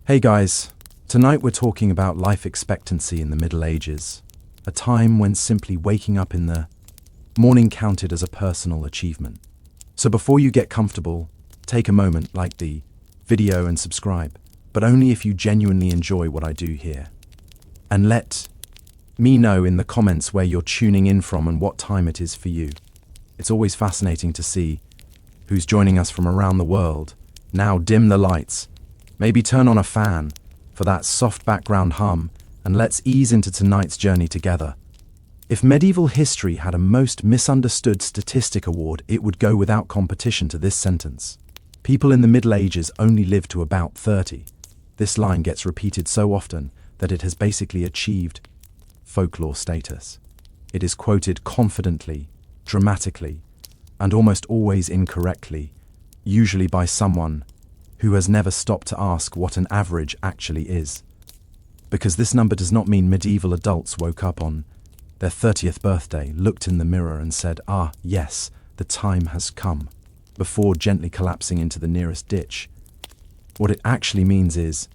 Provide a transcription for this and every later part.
Hey guys, tonight we're talking about life expectancy in the Middle Ages, a time when simply waking up in the morning counted as a personal achievement. So before you get comfortable, take a moment, like the video and subscribe, but only if you genuinely enjoy what I do here. And let me know in the comments where you're tuning in from and what time it is for you. It's always fascinating to see who's joining us from around the world. Now dim the lights. Maybe turn on a fan for that soft background hum, and let's ease into tonight's journey together. If medieval history had a most misunderstood statistic award, it would go without competition to this sentence. People in the Middle Ages only lived to about 30. This line gets repeated so often that it has basically achieved folklore status. It is quoted confidently, dramatically, and almost always incorrectly, usually by someone who has never stopped to ask what an average actually is. Because this number does not mean medieval adults woke up on their 30th birthday, looked in the mirror and said, "Ah, yes, the time has come," before gently collapsing into the nearest ditch. What it actually means is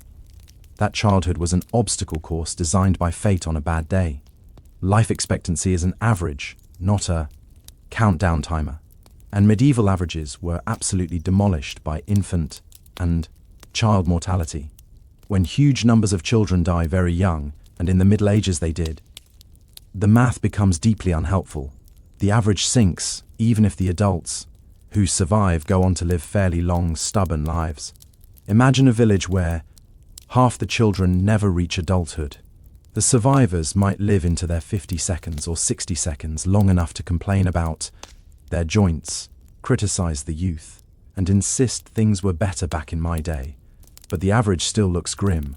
that childhood was an obstacle course designed by fate on a bad day. Life expectancy is an average, not a countdown timer. And medieval averages were absolutely demolished by infant and child mortality. When huge numbers of children die very young, and in the Middle Ages they did, the math becomes deeply unhelpful. The average sinks, even if the adults who survive go on to live fairly long, stubborn lives. Imagine a village where half the children never reach adulthood. The survivors might live into their 50 seconds or 60 seconds, long enough to complain about their joints, criticize the youth, and insist things were better back in my day. But the average still looks grim,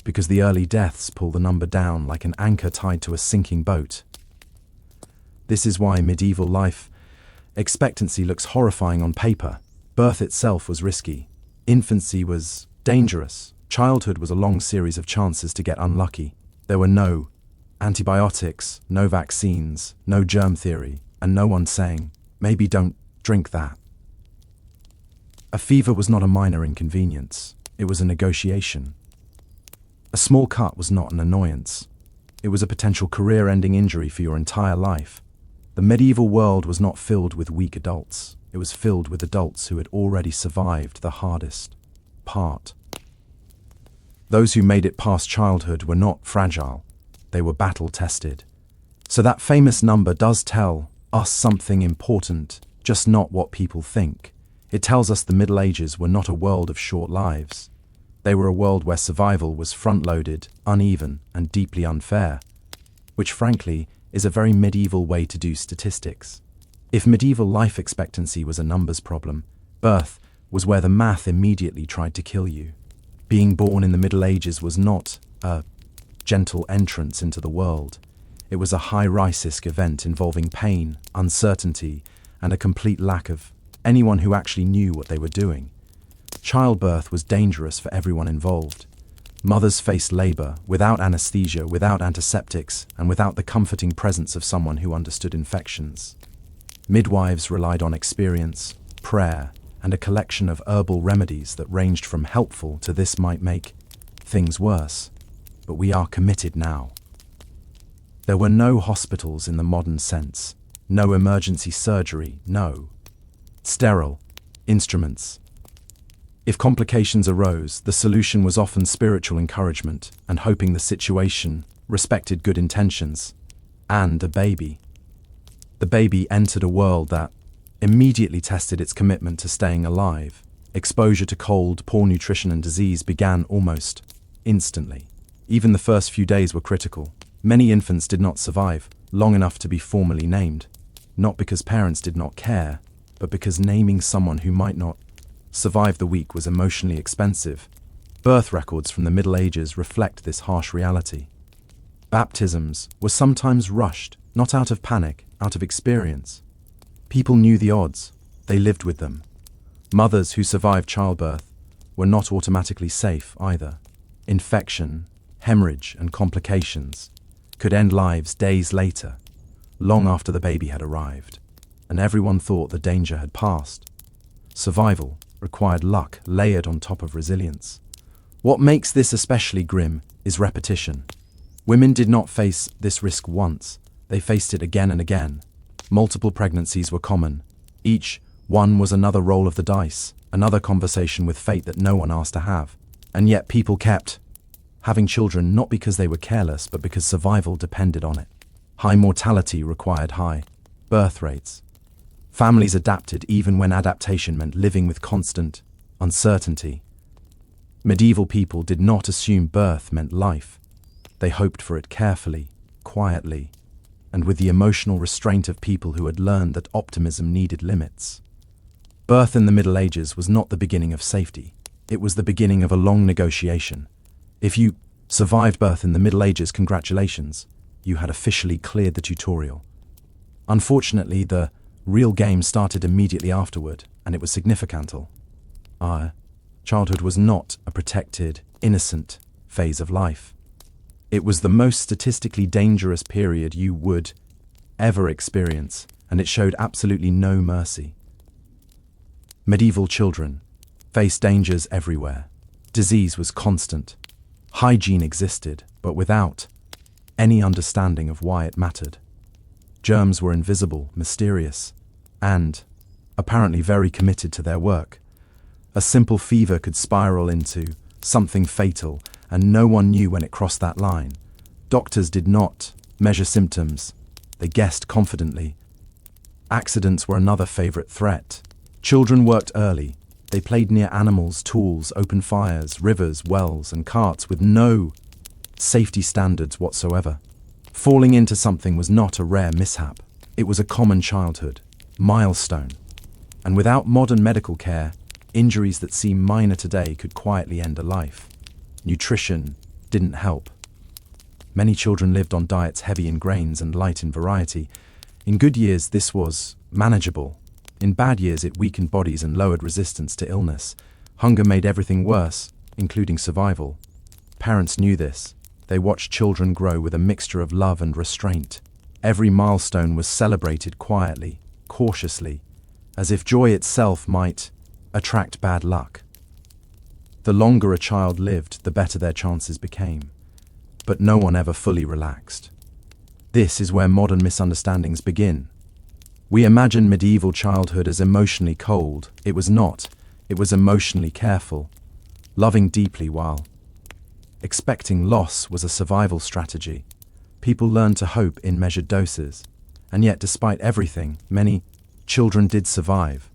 because the early deaths pull the number down like an anchor tied to a sinking boat. This is why medieval life expectancy looks horrifying on paper. Birth itself was risky. Infancy was dangerous. Childhood was a long series of chances to get unlucky. There were no antibiotics, no vaccines, no germ theory, and no one saying, "Maybe don't drink that." A fever was not a minor inconvenience. It was a negotiation. A small cut was not an annoyance. It was a potential career-ending injury for your entire life. The medieval world was not filled with weak adults. It was filled with adults who had already survived the hardest part. Those who made it past childhood were not fragile. They were battle-tested. So that famous number does tell us something important, just not what people think. It tells us the Middle Ages were not a world of short lives. They were a world where survival was front-loaded, uneven, and deeply unfair, which frankly is a very medieval way to do statistics. If medieval life expectancy was a numbers problem, birth was where the math immediately tried to kill you. Being born in the Middle Ages was not a gentle entrance into the world. It was a high-risk event involving pain, uncertainty, and a complete lack of anyone who actually knew what they were doing. Childbirth was dangerous for everyone involved. Mothers faced labor without anesthesia, without antiseptics, and without the comforting presence of someone who understood infections. Midwives relied on experience, prayer, and a collection of herbal remedies that ranged from helpful to "this might make things worse, but we are committed now." There were no hospitals in the modern sense, no emergency surgery, no sterile instruments. If complications arose, the solution was often spiritual encouragement and hoping the situation respected good intentions. And a baby. The baby entered a world that immediately tested its commitment to staying alive. Exposure to cold, poor nutrition, and disease began almost instantly. Even the first few days were critical. Many infants did not survive long enough to be formally named, not because parents did not care, but because naming someone who might not survive the week was emotionally expensive. Birth records from the Middle Ages reflect this harsh reality. Baptisms were sometimes rushed, not out of panic, out of experience. People knew the odds. They lived with them. Mothers who survived childbirth were not automatically safe either. Infection, hemorrhage, and complications could end lives days later, long after the baby had arrived, and everyone thought the danger had passed. Survival required luck layered on top of resilience. What makes this especially grim is repetition. Women did not face this risk once, they faced it again and again. Multiple pregnancies were common. Each one was another roll of the dice, another conversation with fate that no one asked to have. And yet people kept having children not because they were careless, but because survival depended on it. High mortality required high birth rates. Families adapted even when adaptation meant living with constant uncertainty. Medieval people did not assume birth meant life. They hoped for it carefully, quietly, and with the emotional restraint of people who had learned that optimism needed limits. Birth in the Middle Ages was not the beginning of safety. It was the beginning of a long negotiation. If you survived birth in the Middle Ages, congratulations, you had officially cleared the tutorial. Unfortunately, the real game started immediately afterward, and it was significant. Childhood was not a protected, innocent phase of life. It was the most statistically dangerous period you would ever experience, and it showed absolutely no mercy. Medieval children faced dangers everywhere. Disease was constant. Hygiene existed, but without any understanding of why it mattered. Germs were invisible, mysterious, and apparently very committed to their work. A simple fever could spiral into something fatal, and no one knew when it crossed that line. Doctors did not measure symptoms. They guessed confidently. Accidents were another favorite threat. Children worked early. They played near animals, tools, open fires, rivers, wells, and carts with no safety standards whatsoever. Falling into something was not a rare mishap. It was a common childhood milestone. And without modern medical care, injuries that seem minor today could quietly end a life. Nutrition didn't help. Many children lived on diets heavy in grains and light in variety. In good years, this was manageable. In bad years, it weakened bodies and lowered resistance to illness. Hunger made everything worse, including survival. Parents knew this. They watched children grow with a mixture of love and restraint. Every milestone was celebrated quietly, cautiously, as if joy itself might attract bad luck. The longer a child lived, the better their chances became. But no one ever fully relaxed. This is where modern misunderstandings begin. We imagine medieval childhood as emotionally cold. It was not. It was emotionally careful, loving deeply while expecting loss was a survival strategy. People learned to hope in measured doses. And yet, despite everything, many children did survive.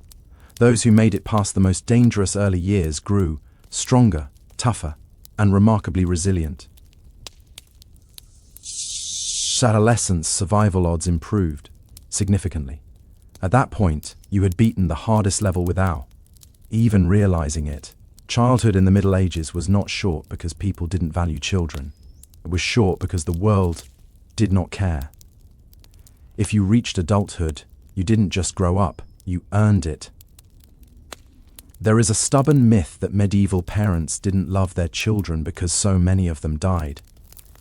Those who made it past the most dangerous early years grew stronger, tougher, and remarkably resilient. Adolescence survival odds improved significantly. At that point, you had beaten the hardest level without even realizing it. Childhood in the Middle Ages was not short because people didn't value children. It was short because the world did not care. If you reached adulthood, you didn't just grow up, you earned it. There is a stubborn myth that medieval parents didn't love their children because so many of them died.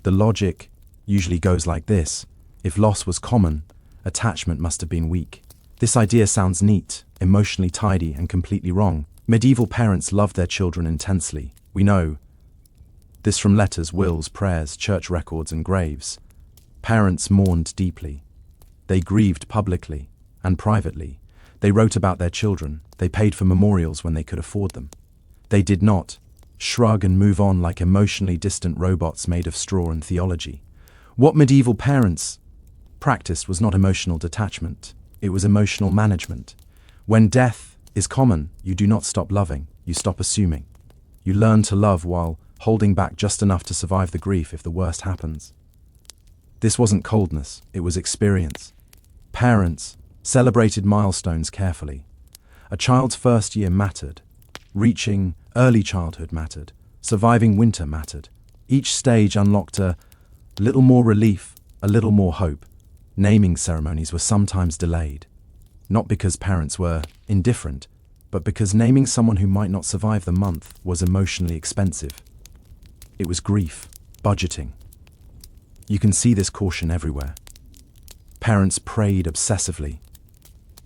The logic usually goes like this: if loss was common, attachment must have been weak. This idea sounds neat, emotionally tidy, and completely wrong. Medieval parents loved their children intensely. We know this from letters, wills, prayers, church records, and graves. Parents mourned deeply. They grieved publicly and privately. They wrote about their children. They paid for memorials when they could afford them. They did not shrug and move on like emotionally distant robots made of straw and theology. What medieval parents practiced was not emotional detachment. It was emotional management. When death is common, you do not stop loving. You stop assuming. You learn to love while holding back just enough to survive the grief if the worst happens. This wasn't coldness, it was experience. Parents celebrated milestones carefully. A child's first year mattered. Reaching early childhood mattered. Surviving winter mattered. Each stage unlocked a little more relief, a little more hope. Naming ceremonies were sometimes delayed. Not because parents were indifferent, but because naming someone who might not survive the month was emotionally expensive. It was grief, budgeting. You can see this caution everywhere. Parents prayed obsessively.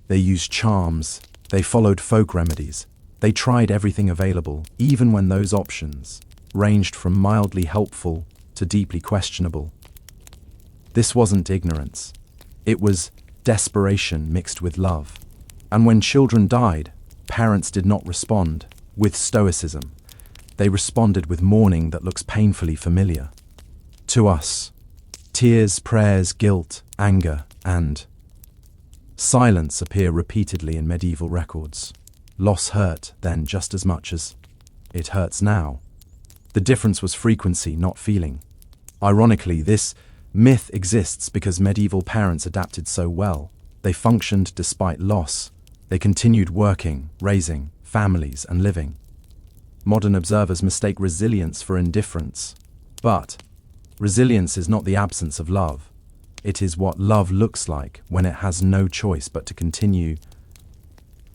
They used charms. They followed folk remedies. They tried everything available, even when those options ranged from mildly helpful to deeply questionable. This wasn't ignorance. It was desperation mixed with love. And when children died, parents did not respond with stoicism. They responded with mourning that looks painfully familiar to us. Tears, prayers, guilt, anger, and silence appear repeatedly in medieval records. Loss hurt then just as much as it hurts now. The difference was frequency, not feeling. Ironically, this myth exists because medieval parents adapted so well. They functioned despite loss. They continued working, raising families, and living. Modern observers mistake resilience for indifference. But resilience is not the absence of love. It is what love looks like when it has no choice but to continue.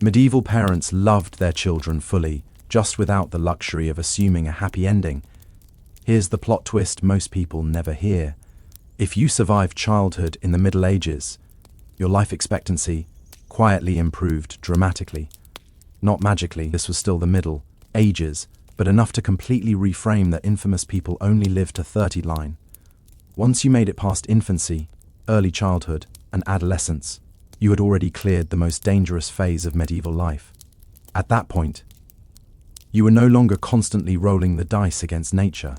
Medieval parents loved their children fully, just without the luxury of assuming a happy ending. Here's the plot twist most people never hear. If you survived childhood in the Middle Ages, your life expectancy quietly improved dramatically. Not magically, this was still the Middle Ages, but enough to completely reframe that infamous people only live to 30 line. Once you made it past infancy, early childhood, and adolescence, you had already cleared the most dangerous phase of medieval life. At that point, you were no longer constantly rolling the dice against nature.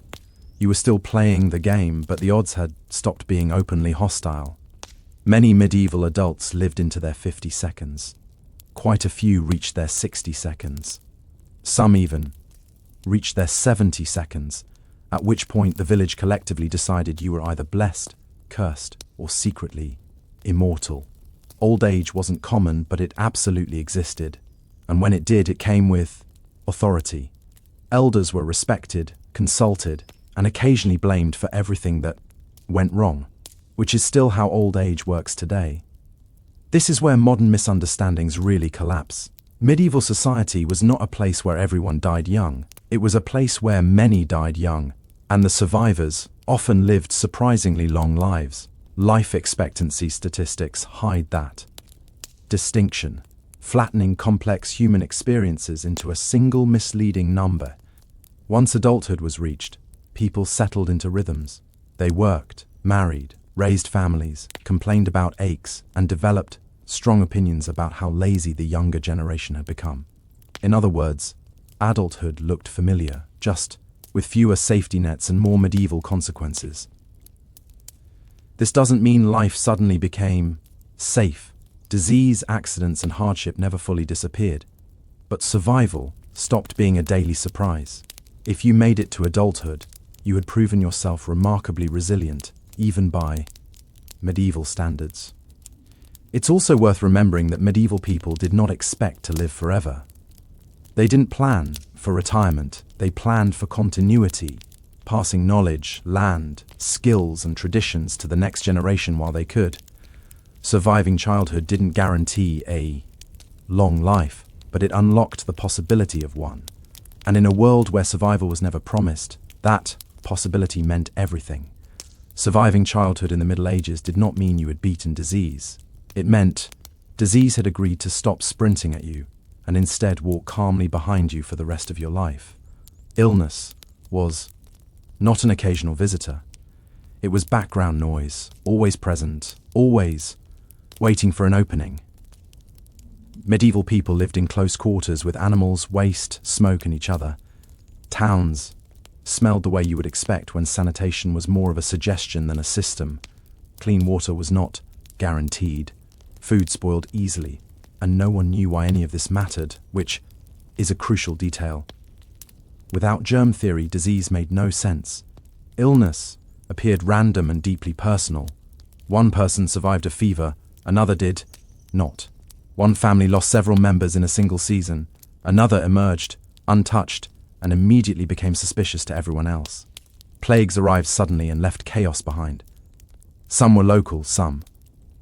You were still playing the game, but the odds had stopped being openly hostile. Many medieval adults lived into their 50 seconds. Quite a few reached their 60 seconds. Some even reached their 70 seconds, at which point the village collectively decided you were either blessed, cursed, or secretly immortal. Old age wasn't common, but it absolutely existed. And when it did, it came with authority. Elders were respected, consulted, and occasionally blamed for everything that went wrong, which is still how old age works today. This is where modern misunderstandings really collapse. Medieval society was not a place where everyone died young. It was a place where many died young, and the survivors often lived surprisingly long lives. Life expectancy statistics hide that distinction, flattening complex human experiences into a single misleading number. Once adulthood was reached, people settled into rhythms. They worked, married, raised families, complained about aches, and developed strong opinions about how lazy the younger generation had become. In other words, adulthood looked familiar, just with fewer safety nets and more medieval consequences. This doesn't mean life suddenly became safe. Disease, accidents, and hardship never fully disappeared. But survival stopped being a daily surprise. If you made it to adulthood, you had proven yourself remarkably resilient, even by medieval standards. It's also worth remembering that medieval people did not expect to live forever. They didn't plan for retirement, they planned for continuity, passing knowledge, land, skills, and traditions to the next generation while they could. Surviving childhood didn't guarantee a long life, but it unlocked the possibility of one. And in a world where survival was never promised, that possibility meant everything. Surviving childhood in the Middle Ages did not mean you had beaten disease. It meant disease had agreed to stop sprinting at you and instead walk calmly behind you for the rest of your life. Illness was not an occasional visitor. It was background noise, always present, always waiting for an opening. Medieval people lived in close quarters with animals, waste, smoke, and each other. Towns smelled the way you would expect when sanitation was more of a suggestion than a system. Clean water was not guaranteed. Food spoiled easily, and no one knew why any of this mattered, which is a crucial detail. Without germ theory, disease made no sense. Illness appeared random and deeply personal. One person survived a fever, another did not. One family lost several members in a single season. Another emerged, untouched, and immediately became suspicious to everyone else. Plagues arrived suddenly and left chaos behind. Some were local, some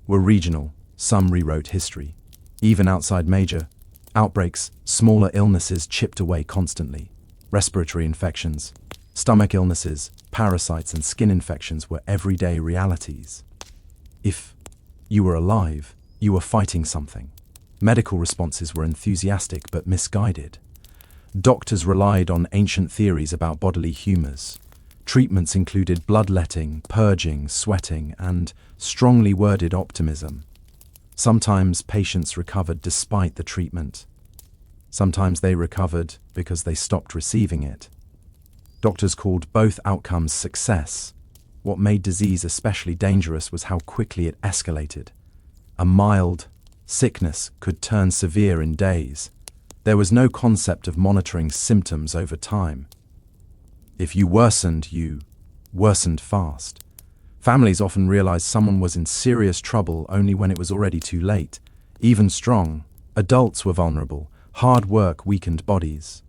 were regional, some rewrote history. Even outside major outbreaks, smaller illnesses chipped away constantly. Respiratory infections, stomach illnesses, parasites, and skin infections were everyday realities. If you were alive, you were fighting something. Medical responses were enthusiastic but misguided. Doctors relied on ancient theories about bodily humors. Treatments included bloodletting, purging, sweating, and strongly worded optimism. Sometimes patients recovered despite the treatment. Sometimes they recovered because they stopped receiving it. Doctors called both outcomes success. What made disease especially dangerous was how quickly it escalated. A mild sickness could turn severe in days. There was no concept of monitoring symptoms over time. If you worsened fast. Families often realized someone was in serious trouble only when it was already too late. Even strong adults were vulnerable. Hard work weakened bodies.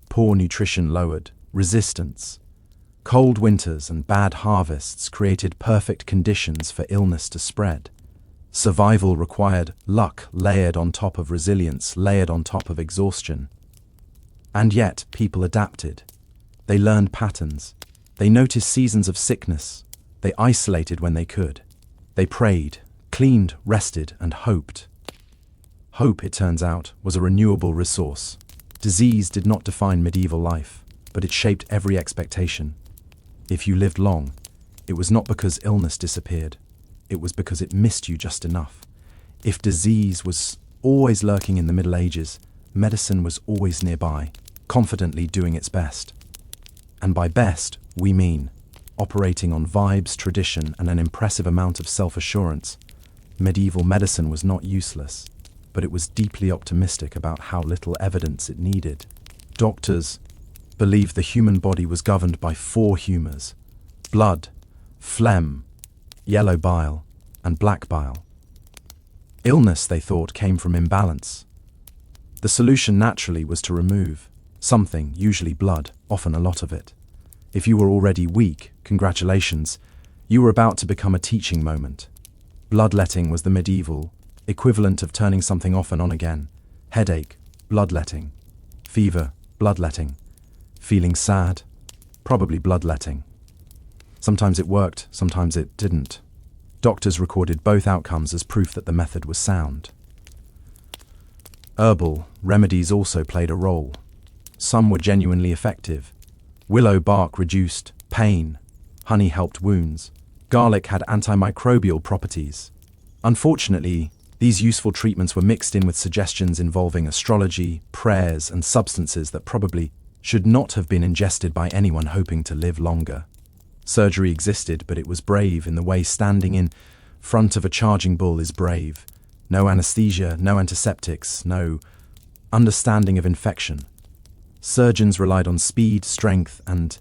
Poor nutrition lowered resistance. Cold winters and bad harvests created perfect conditions for illness to spread. Survival required luck layered on top of resilience, layered on top of exhaustion. And yet, people adapted. They learned patterns. They noticed seasons of sickness. They isolated when they could. They prayed, cleaned, rested, and hoped. Hope, it turns out, was a renewable resource. Disease did not define medieval life, but it shaped every expectation. If you lived long, it was not because illness disappeared. It was because it missed you just enough. If disease was always lurking in the Middle Ages, medicine was always nearby, confidently doing its best. And by best, we mean operating on vibes, tradition, and an impressive amount of self-assurance. Medieval medicine was not useless, but it was deeply optimistic about how little evidence it needed. Doctors believed the human body was governed by 4 humors: blood, phlegm, yellow bile, and black bile. Illness, they thought, came from imbalance. The solution naturally was to remove something, usually blood, often a lot of it. If you were already weak, congratulations, you were about to become a teaching moment. Bloodletting was the medieval equivalent of turning something off and on again. Headache, bloodletting. Fever, bloodletting. Feeling sad, probably bloodletting. Sometimes it worked, sometimes it didn't. Doctors recorded both outcomes as proof that the method was sound. Herbal remedies also played a role. Some were genuinely effective. Willow bark reduced pain. Honey helped wounds. Garlic had antimicrobial properties. Unfortunately, these useful treatments were mixed in with suggestions involving astrology, prayers, and substances that probably should not have been ingested by anyone hoping to live longer. Surgery existed, but it was brave in the way standing in front of a charging bull is brave. No anesthesia, no antiseptics, no understanding of infection. Surgeons relied on speed, strength, and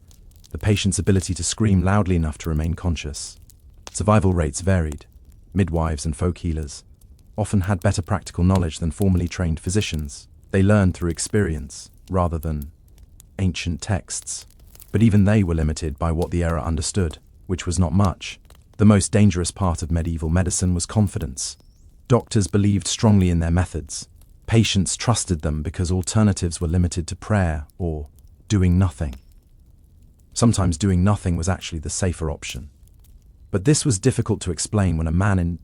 the patient's ability to scream loudly enough to remain conscious. Survival rates varied. Midwives and folk healers often had better practical knowledge than formally trained physicians. They learned through experience rather than ancient texts. But even they were limited by what the era understood, which was not much. The most dangerous part of medieval medicine was confidence. Doctors believed strongly in their methods. Patients trusted them because alternatives were limited to prayer or doing nothing. Sometimes doing nothing was actually the safer option. But this was difficult to explain when a man in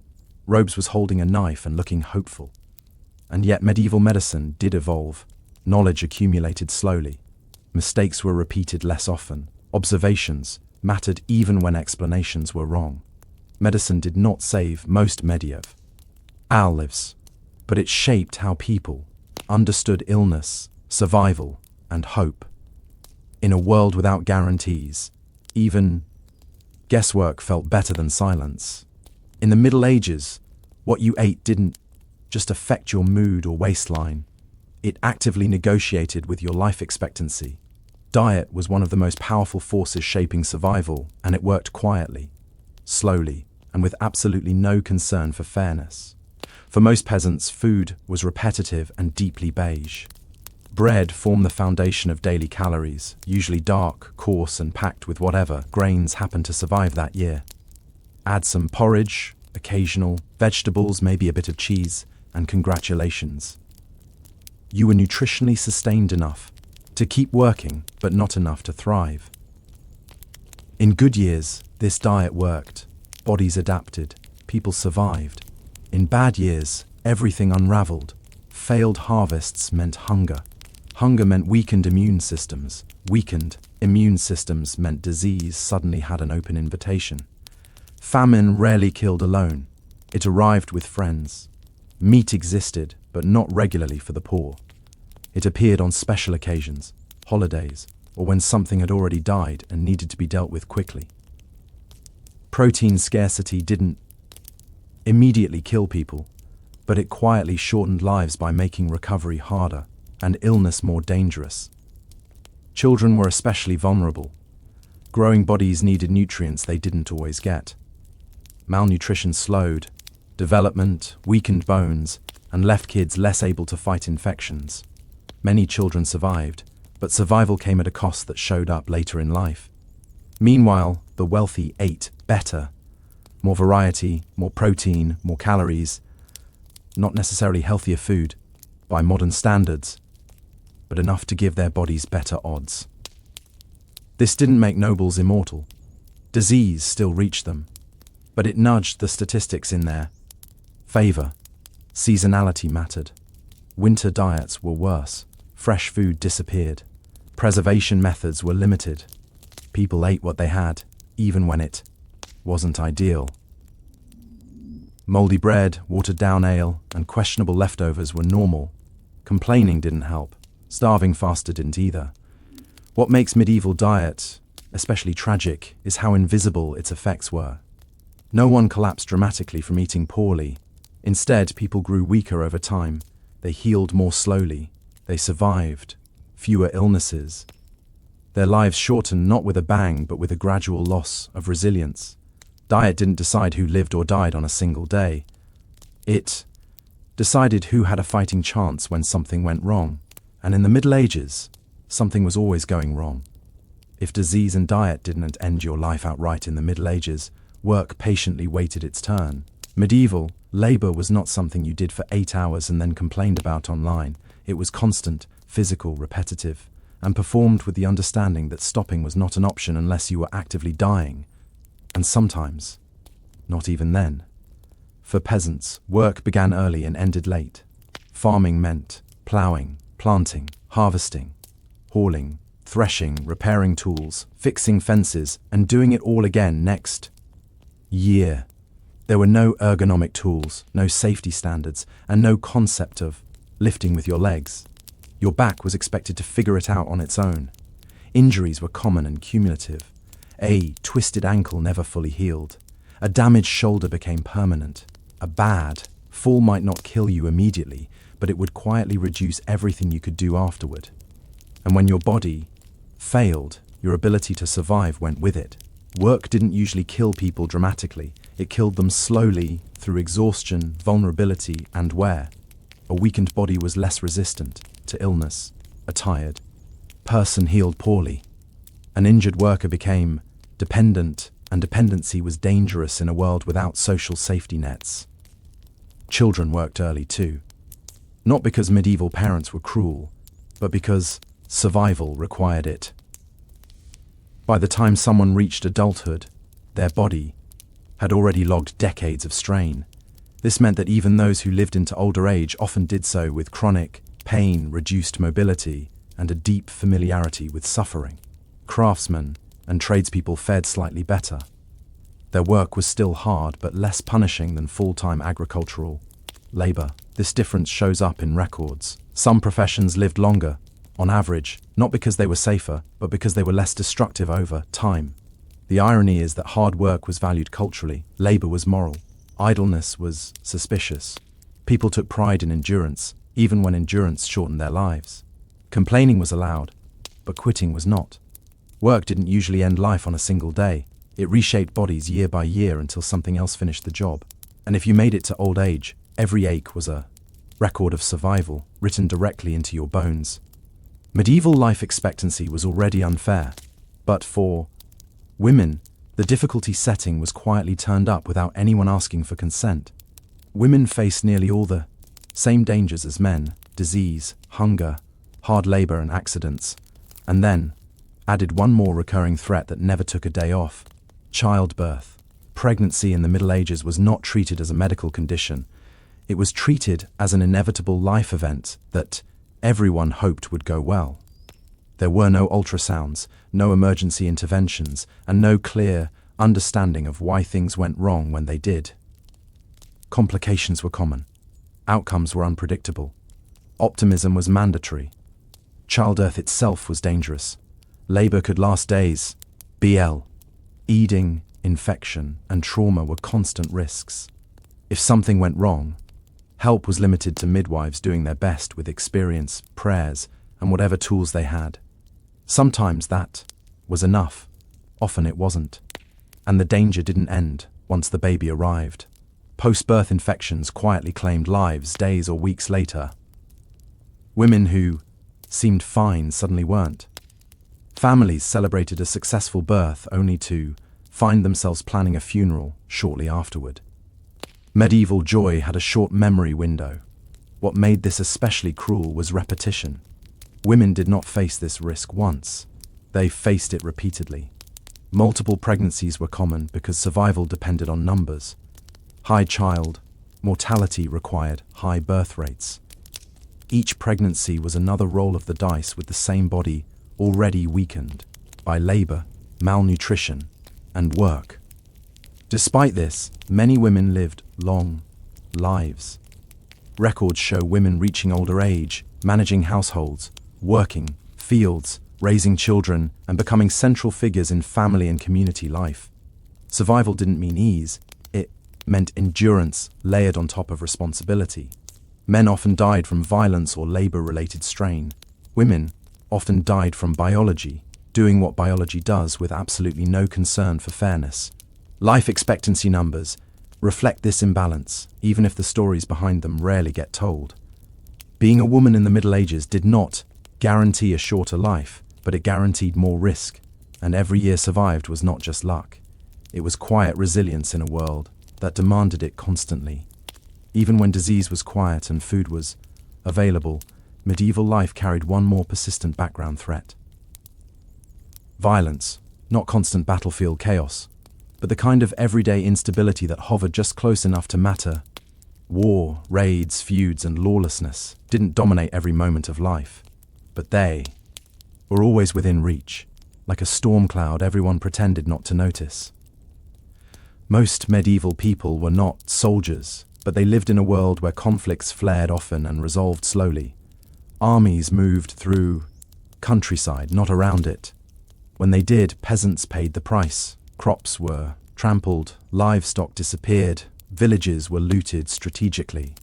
robes was holding a knife and looking hopeful. And yet medieval medicine did evolve. Knowledge accumulated slowly. Mistakes were repeated less often. Observations mattered even when explanations were wrong. Medicine did not save most medieval lives, but it shaped how people understood illness, survival, and hope. In a world without guarantees, even guesswork felt better than silence. In the Middle Ages, what you ate didn't just affect your mood or waistline. It actively negotiated with your life expectancy. Diet was one of the most powerful forces shaping survival, and it worked quietly, slowly, and with absolutely no concern for fairness. For most peasants, food was repetitive and deeply beige. Bread formed the foundation of daily calories, usually dark, coarse, and packed with whatever grains happened to survive that year. Add some porridge, occasional vegetables, maybe a bit of cheese, and congratulations. You were nutritionally sustained enough to keep working, but not enough to thrive. In good years, this diet worked. Bodies adapted. People survived. In bad years, everything unraveled. Failed harvests meant hunger. Hunger meant weakened immune systems. Weakened immune systems meant disease suddenly had an open invitation. Famine rarely killed alone. It arrived with friends. Meat existed, but not regularly for the poor. It appeared on special occasions, holidays, or when something had already died and needed to be dealt with quickly. Protein scarcity didn't immediately kill people, but it quietly shortened lives by making recovery harder and illness more dangerous. Children were especially vulnerable. Growing bodies needed nutrients they didn't always get. Malnutrition slowed development, weakened bones, and left kids less able to fight infections. Many children survived, but survival came at a cost that showed up later in life. Meanwhile, the wealthy ate better. More variety, more protein, more calories. Not necessarily healthier food, by modern standards, but enough to give their bodies better odds. This didn't make nobles immortal. Disease still reached them, but it nudged the statistics in their favor. Seasonality mattered. Winter diets were worse. Fresh food disappeared. Preservation methods were limited. People ate what they had, even when it wasn't ideal. Moldy bread, watered-down ale, and questionable leftovers were normal. Complaining didn't help. Starving faster didn't either. What makes medieval diet especially tragic is how invisible its effects were. No one collapsed dramatically from eating poorly. Instead, people grew weaker over time. They healed more slowly. They survived. Fewer illnesses. Their lives shortened not with a bang, but with a gradual loss of resilience. Diet didn't decide who lived or died on a single day. It decided who had a fighting chance when something went wrong. And in the Middle Ages, something was always going wrong. If disease and diet didn't end your life outright in the Middle Ages, work patiently waited its turn. Medieval labor was not something you did for 8 hours and then complained about online. It was constant, physical, repetitive, and performed with the understanding that stopping was not an option unless you were actively dying. And sometimes, not even then. For peasants, work began early and ended late. Farming meant plowing, planting, harvesting, hauling, threshing, repairing tools, fixing fences, and doing it all again next year. There were no ergonomic tools, no safety standards, and no concept of lifting with your legs. Your back was expected to figure it out on its own. Injuries were common and cumulative. A twisted ankle never fully healed. A damaged shoulder became permanent. A bad fall might not kill you immediately, but it would quietly reduce everything you could do afterward. And when your body failed, your ability to survive went with it. Work didn't usually kill people dramatically. It killed them slowly through exhaustion, vulnerability, and wear. A weakened body was less resistant to illness. A tired person healed poorly. An injured worker became dependent, and dependency was dangerous in a world without social safety nets. Children worked early too. Not because medieval parents were cruel, but because survival required it. By the time someone reached adulthood, their body had already logged decades of strain. This meant that even those who lived into older age often did so with chronic pain, reduced mobility, and a deep familiarity with suffering. Craftsmen and tradespeople fared slightly better. Their work was still hard but less punishing than full-time agricultural labor. This difference shows up in records. Some professions lived longer, on average, not because they were safer, but because they were less destructive over time. The irony is that hard work was valued culturally, labor was moral, idleness was suspicious. People took pride in endurance, even when endurance shortened their lives. Complaining was allowed, but quitting was not. Work didn't usually end life on a single day. It reshaped bodies year by year until something else finished the job. And if you made it to old age, every ache was a record of survival written directly into your bones. Medieval life expectancy was already unfair, but for women, the difficulty setting was quietly turned up without anyone asking for consent. Women faced nearly all the same dangers as men: disease, hunger, hard labor, and accidents. And then, added one more recurring threat that never took a day off: childbirth. Pregnancy in the Middle Ages was not treated as a medical condition. It was treated as an inevitable life event that everyone hoped would go well. There were no ultrasounds, no emergency interventions, and no clear understanding of why things went wrong when they did. Complications were common. Outcomes were unpredictable. Optimism was mandatory. Childbirth itself was dangerous. Labor could last days. BL, bleeding, infection, and trauma were constant risks. If something went wrong, help was limited to midwives doing their best with experience, prayers, and whatever tools they had. Sometimes that was enough. Often it wasn't. And the danger didn't end once the baby arrived. Post-birth infections quietly claimed lives days or weeks later. Women who seemed fine suddenly weren't. Families celebrated a successful birth only to find themselves planning a funeral shortly afterward. Medieval joy had a short memory window. What made this especially cruel was repetition. Women did not face this risk once. They faced it repeatedly. Multiple pregnancies were common because survival depended on numbers. High child mortality required high birth rates. Each pregnancy was another roll of the dice with the same body already weakened by labor, malnutrition, and work. Despite this, many women lived long lives. Records show women reaching older age, managing households, working, fields, raising children, and becoming central figures in family and community life. Survival didn't mean ease, it meant endurance layered on top of responsibility. Men often died from violence or labor-related strain. Women often died from biology, doing what biology does with absolutely no concern for fairness. Life expectancy numbers reflect this imbalance, even if the stories behind them rarely get told. Being a woman in the Middle Ages did not guarantee a shorter life, but it guaranteed more risk, and every year survived was not just luck. It was quiet resilience in a world that demanded it constantly. Even when disease was quiet and food was available, medieval life carried one more persistent background threat. Violence, not constant battlefield chaos, but the kind of everyday instability that hovered just close enough to matter. War, raids, feuds, and lawlessness didn't dominate every moment of life, but they were always within reach, like a storm cloud everyone pretended not to notice. Most medieval people were not soldiers, but they lived in a world where conflicts flared often and resolved slowly. Armies moved through countryside, not around it. When they did, peasants paid the price. Crops were trampled, livestock disappeared, villages were looted strategically.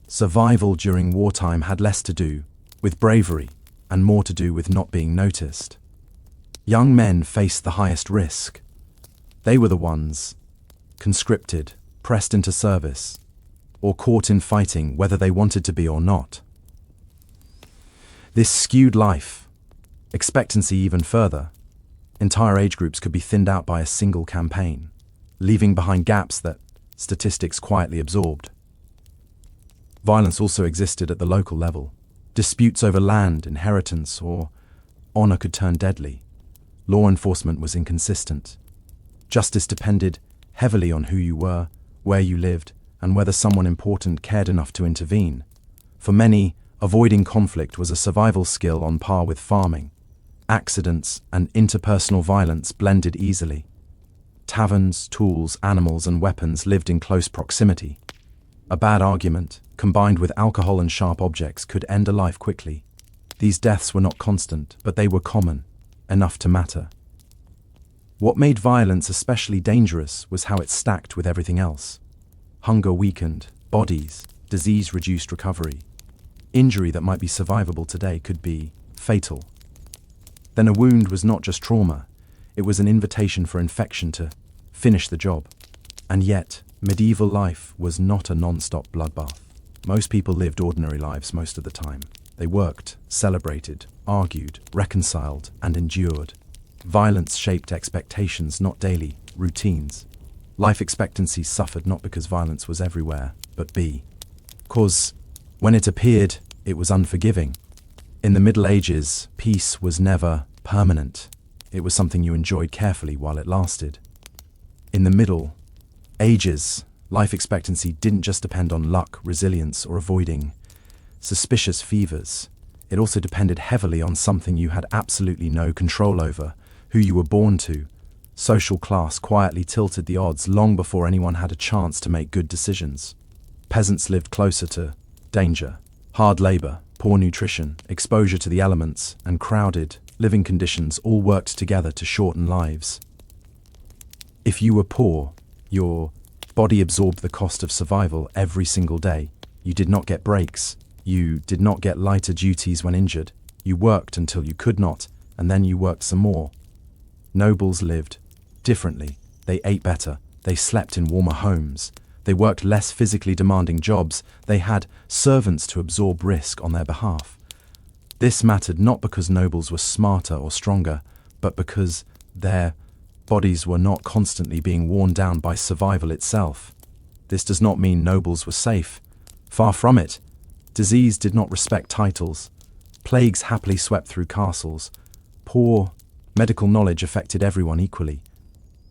Survival during wartime had less to do with bravery and more to do with not being noticed. Young men faced the highest risk. They were the ones conscripted, pressed into service, or caught in fighting whether they wanted to be or not. This skewed life expectancy even further. Entire age groups could be thinned out by a single campaign, leaving behind gaps that statistics quietly absorbed. Violence also existed at the local level. Disputes over land, inheritance, or honor could turn deadly. Law enforcement was inconsistent. Justice depended heavily on who you were, where you lived, and whether someone important cared enough to intervene. For many, avoiding conflict was a survival skill on par with farming. Accidents and interpersonal violence blended easily. Taverns, tools, animals, and weapons lived in close proximity. A bad argument, combined with alcohol and sharp objects, could end a life quickly. These deaths were not constant, but they were common, enough to matter. What made violence especially dangerous was how it stacked with everything else. Hunger weakened bodies, disease reduced recovery. Injury that might be survivable today could be fatal. Then a wound was not just trauma, it was an invitation for infection to finish the job. And yet, medieval life was not a non-stop bloodbath. Most people lived ordinary lives most of the time. They worked, celebrated, argued, reconciled, and endured. Violence shaped expectations, not daily routines. Life expectancy suffered not because violence was everywhere, but because when it appeared, it was unforgiving. In the Middle Ages, peace was never permanent. It was something you enjoyed carefully while it lasted. In the Middle Ages, life expectancy didn't just depend on luck, resilience, or avoiding suspicious fevers. It also depended heavily on something you had absolutely no control over, who you were born to. Social class quietly tilted the odds long before anyone had a chance to make good decisions. Peasants lived closer to danger. Hard labor, poor nutrition, exposure to the elements, and crowded living conditions all worked together to shorten lives. If you were poor, your body absorbed the cost of survival every single day. You did not get breaks. You did not get lighter duties when injured. You worked until you could not, and then you worked some more. Nobles lived differently. They ate better. They slept in warmer homes. They worked less physically demanding jobs. They had servants to absorb risk on their behalf. This mattered not because nobles were smarter or stronger, but because their bodies were not constantly being worn down by survival itself. This does not mean nobles were safe. Far from it. Disease did not respect titles. Plagues happily swept through castles. Poor medical knowledge affected everyone equally.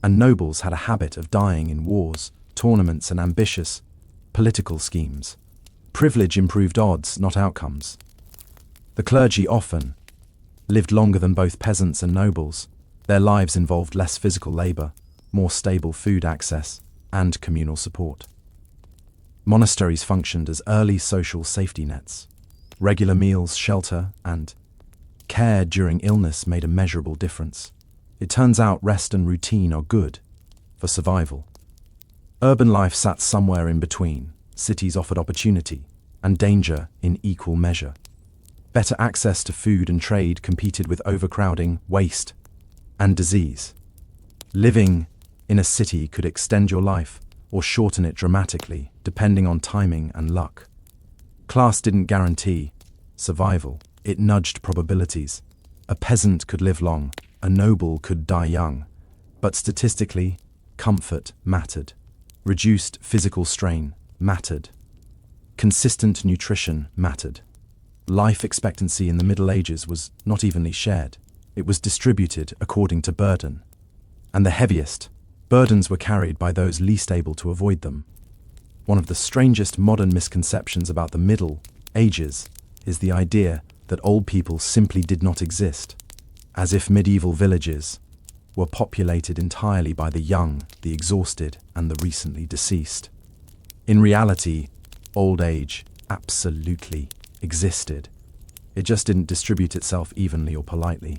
And nobles had a habit of dying in wars, tournaments, and ambitious political schemes. Privilege improved odds, not outcomes. The clergy often lived longer than both peasants and nobles. Their lives involved less physical labor, more stable food access, and communal support. Monasteries functioned as early social safety nets. Regular meals, shelter, and care during illness made a measurable difference. It turns out rest and routine are good for survival. Urban life sat somewhere in between. Cities offered opportunity and danger in equal measure. Better access to food and trade competed with overcrowding, waste, and disease. Living in a city could extend your life or shorten it dramatically, depending on timing and luck. Class didn't guarantee survival. It nudged probabilities. A peasant could live long, a noble could die young. But statistically, comfort mattered. Reduced physical strain mattered. Consistent nutrition mattered. Life expectancy in the Middle Ages was not evenly shared. It was distributed according to burden. And the heaviest burdens were carried by those least able to avoid them. One of the strangest modern misconceptions about the Middle Ages is the idea that old people simply did not exist, as if medieval villages were populated entirely by the young, the exhausted, and the recently deceased. In reality, old age absolutely existed. It just didn't distribute itself evenly or politely.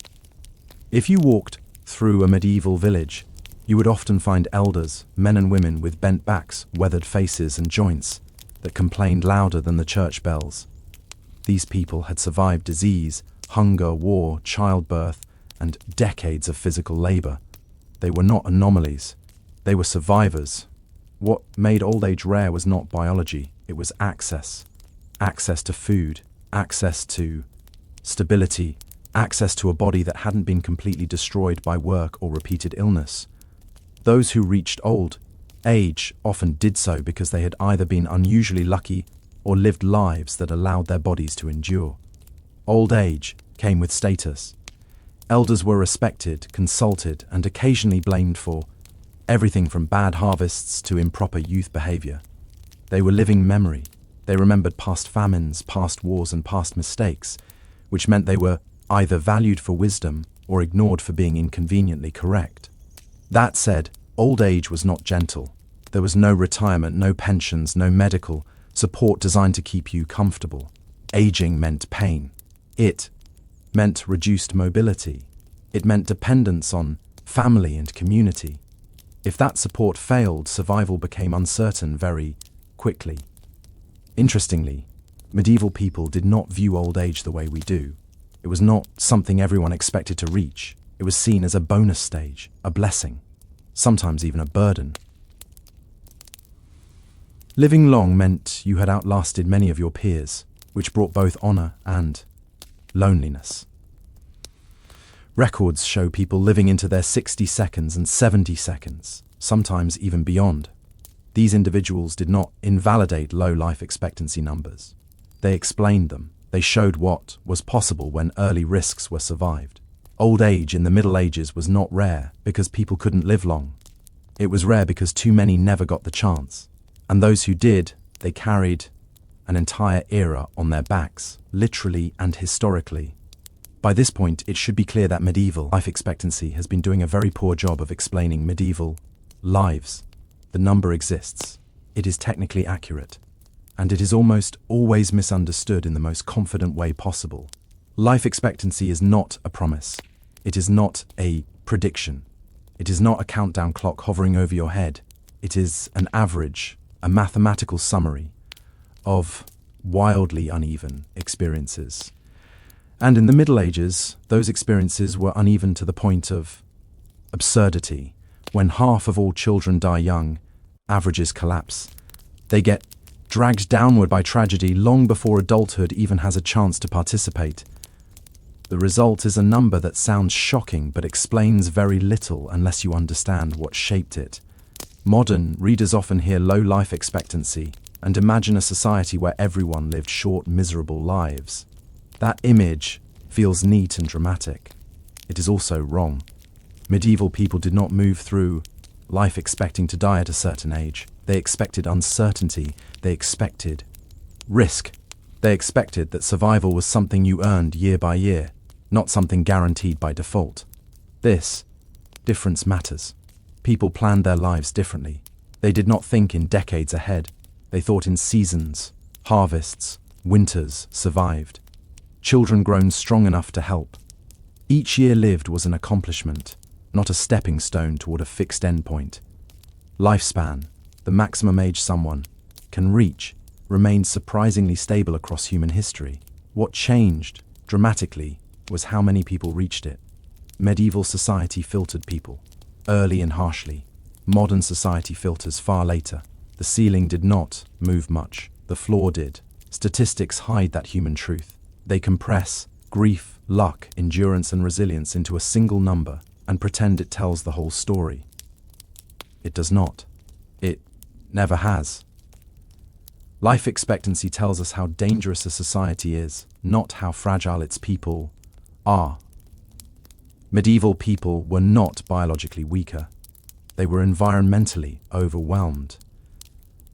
If you walked through a medieval village, you would often find elders, men and women with bent backs, weathered faces, and joints that complained louder than the church bells. These people had survived disease, hunger, war, childbirth, and decades of physical labor. They were not anomalies. They were survivors. What made old age rare was not biology, it was access. Access to food, access to stability, access to a body that hadn't been completely destroyed by work or repeated illness. Those who reached old age often did so because they had either been unusually lucky or lived lives that allowed their bodies to endure. Old age came with status. Elders were respected, consulted, and occasionally blamed for everything from bad harvests to improper youth behavior. They were living memory. They remembered past famines, past wars, and past mistakes, which meant they were either valued for wisdom or ignored for being inconveniently correct. That said, old age was not gentle. There was no retirement, no pensions, no medical support designed to keep you comfortable. Aging meant pain. It meant reduced mobility. It meant dependence on family and community. If that support failed, survival became uncertain very quickly. Interestingly, medieval people did not view old age the way we do. It was not something everyone expected to reach. It was seen as a bonus stage, a blessing, sometimes even a burden. Living long meant you had outlasted many of your peers, which brought both honor and loneliness. Records show people living into their 60 seconds and 70 seconds, sometimes even beyond. These individuals did not invalidate low life expectancy numbers. They explained them. They showed what was possible when early risks were survived. Old age in the Middle Ages was not rare because people couldn't live long. It was rare because too many never got the chance. And those who did, they carried an entire era on their backs, literally and historically. By this point, it should be clear that medieval life expectancy has been doing a very poor job of explaining medieval lives. The number exists. It is technically accurate. And it is almost always misunderstood in the most confident way possible. Life expectancy is not a promise. It is not a prediction. It is not a countdown clock hovering over your head. It is an average, a mathematical summary of wildly uneven experiences. And in the Middle Ages, those experiences were uneven to the point of absurdity. When half of all children die young, averages collapse. They get dragged downward by tragedy long before adulthood even has a chance to participate. The result is a number that sounds shocking but explains very little unless you understand what shaped it. Modern readers often hear low life expectancy and imagine a society where everyone lived short, miserable lives. That image feels neat and dramatic. It is also wrong. Medieval people did not move through life expecting to die at a certain age. They expected uncertainty. They expected risk. They expected that survival was something you earned year by year, not something guaranteed by default. This difference matters. People planned their lives differently. They did not think in decades ahead. They thought in seasons, harvests, winters survived. Children grown strong enough to help. Each year lived was an accomplishment, not a stepping stone toward a fixed endpoint. Lifespan, the maximum age someone can reach, remained surprisingly stable across human history. What changed dramatically was how many people reached it. Medieval society filtered people, early and harshly. Modern society filters far later. The ceiling did not move much. The floor did. Statistics hide that human truth. They compress grief, luck, endurance, and resilience into a single number and pretend it tells the whole story. It does not. It never has. Life expectancy tells us how dangerous a society is, not how fragile its people are. Medieval people were not biologically weaker. They were environmentally overwhelmed.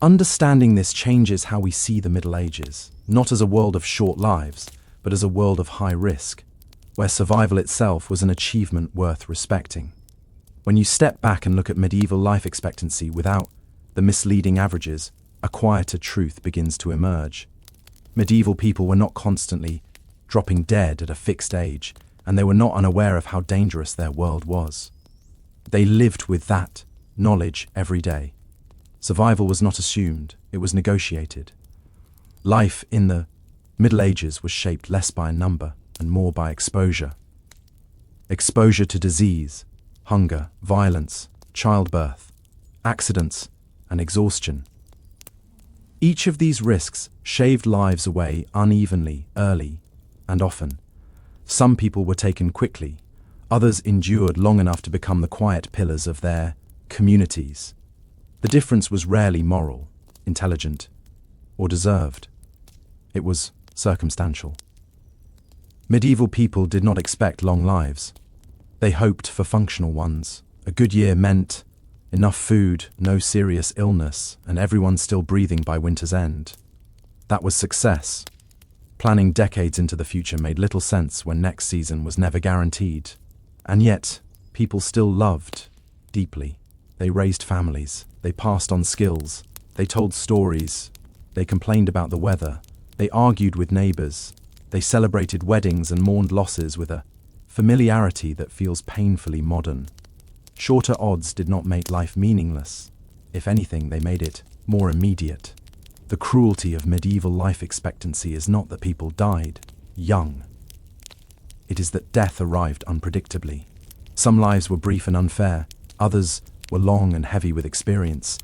Understanding this changes how we see the Middle Ages, not as a world of short lives, but as a world of high risk, where survival itself was an achievement worth respecting. When you step back and look at medieval life expectancy without the misleading averages, a quieter truth begins to emerge. Medieval people were not constantly dropping dead at a fixed age, and they were not unaware of how dangerous their world was. They lived with that knowledge every day. Survival was not assumed, it was negotiated. Life in the Middle Ages was shaped less by a number and more by exposure. Exposure to disease, hunger, violence, childbirth, accidents, and exhaustion. Each of these risks shaved lives away unevenly, early, and often. Some people were taken quickly, others endured long enough to become the quiet pillars of their communities. The difference was rarely moral, intelligent, or deserved. It was circumstantial. Medieval people did not expect long lives. They hoped for functional ones. A good year meant enough food, no serious illness, and everyone still breathing by winter's end. That was success. Planning decades into the future made little sense when next season was never guaranteed. And yet, people still loved deeply. They raised families. They passed on skills. They told stories. They complained about the weather. They argued with neighbors. They celebrated weddings and mourned losses with a familiarity that feels painfully modern. Shorter odds did not make life meaningless. If anything, they made it more immediate. The cruelty of medieval life expectancy is not that people died young. It is that death arrived unpredictably. Some lives were brief and unfair. Others were long and heavy with experience.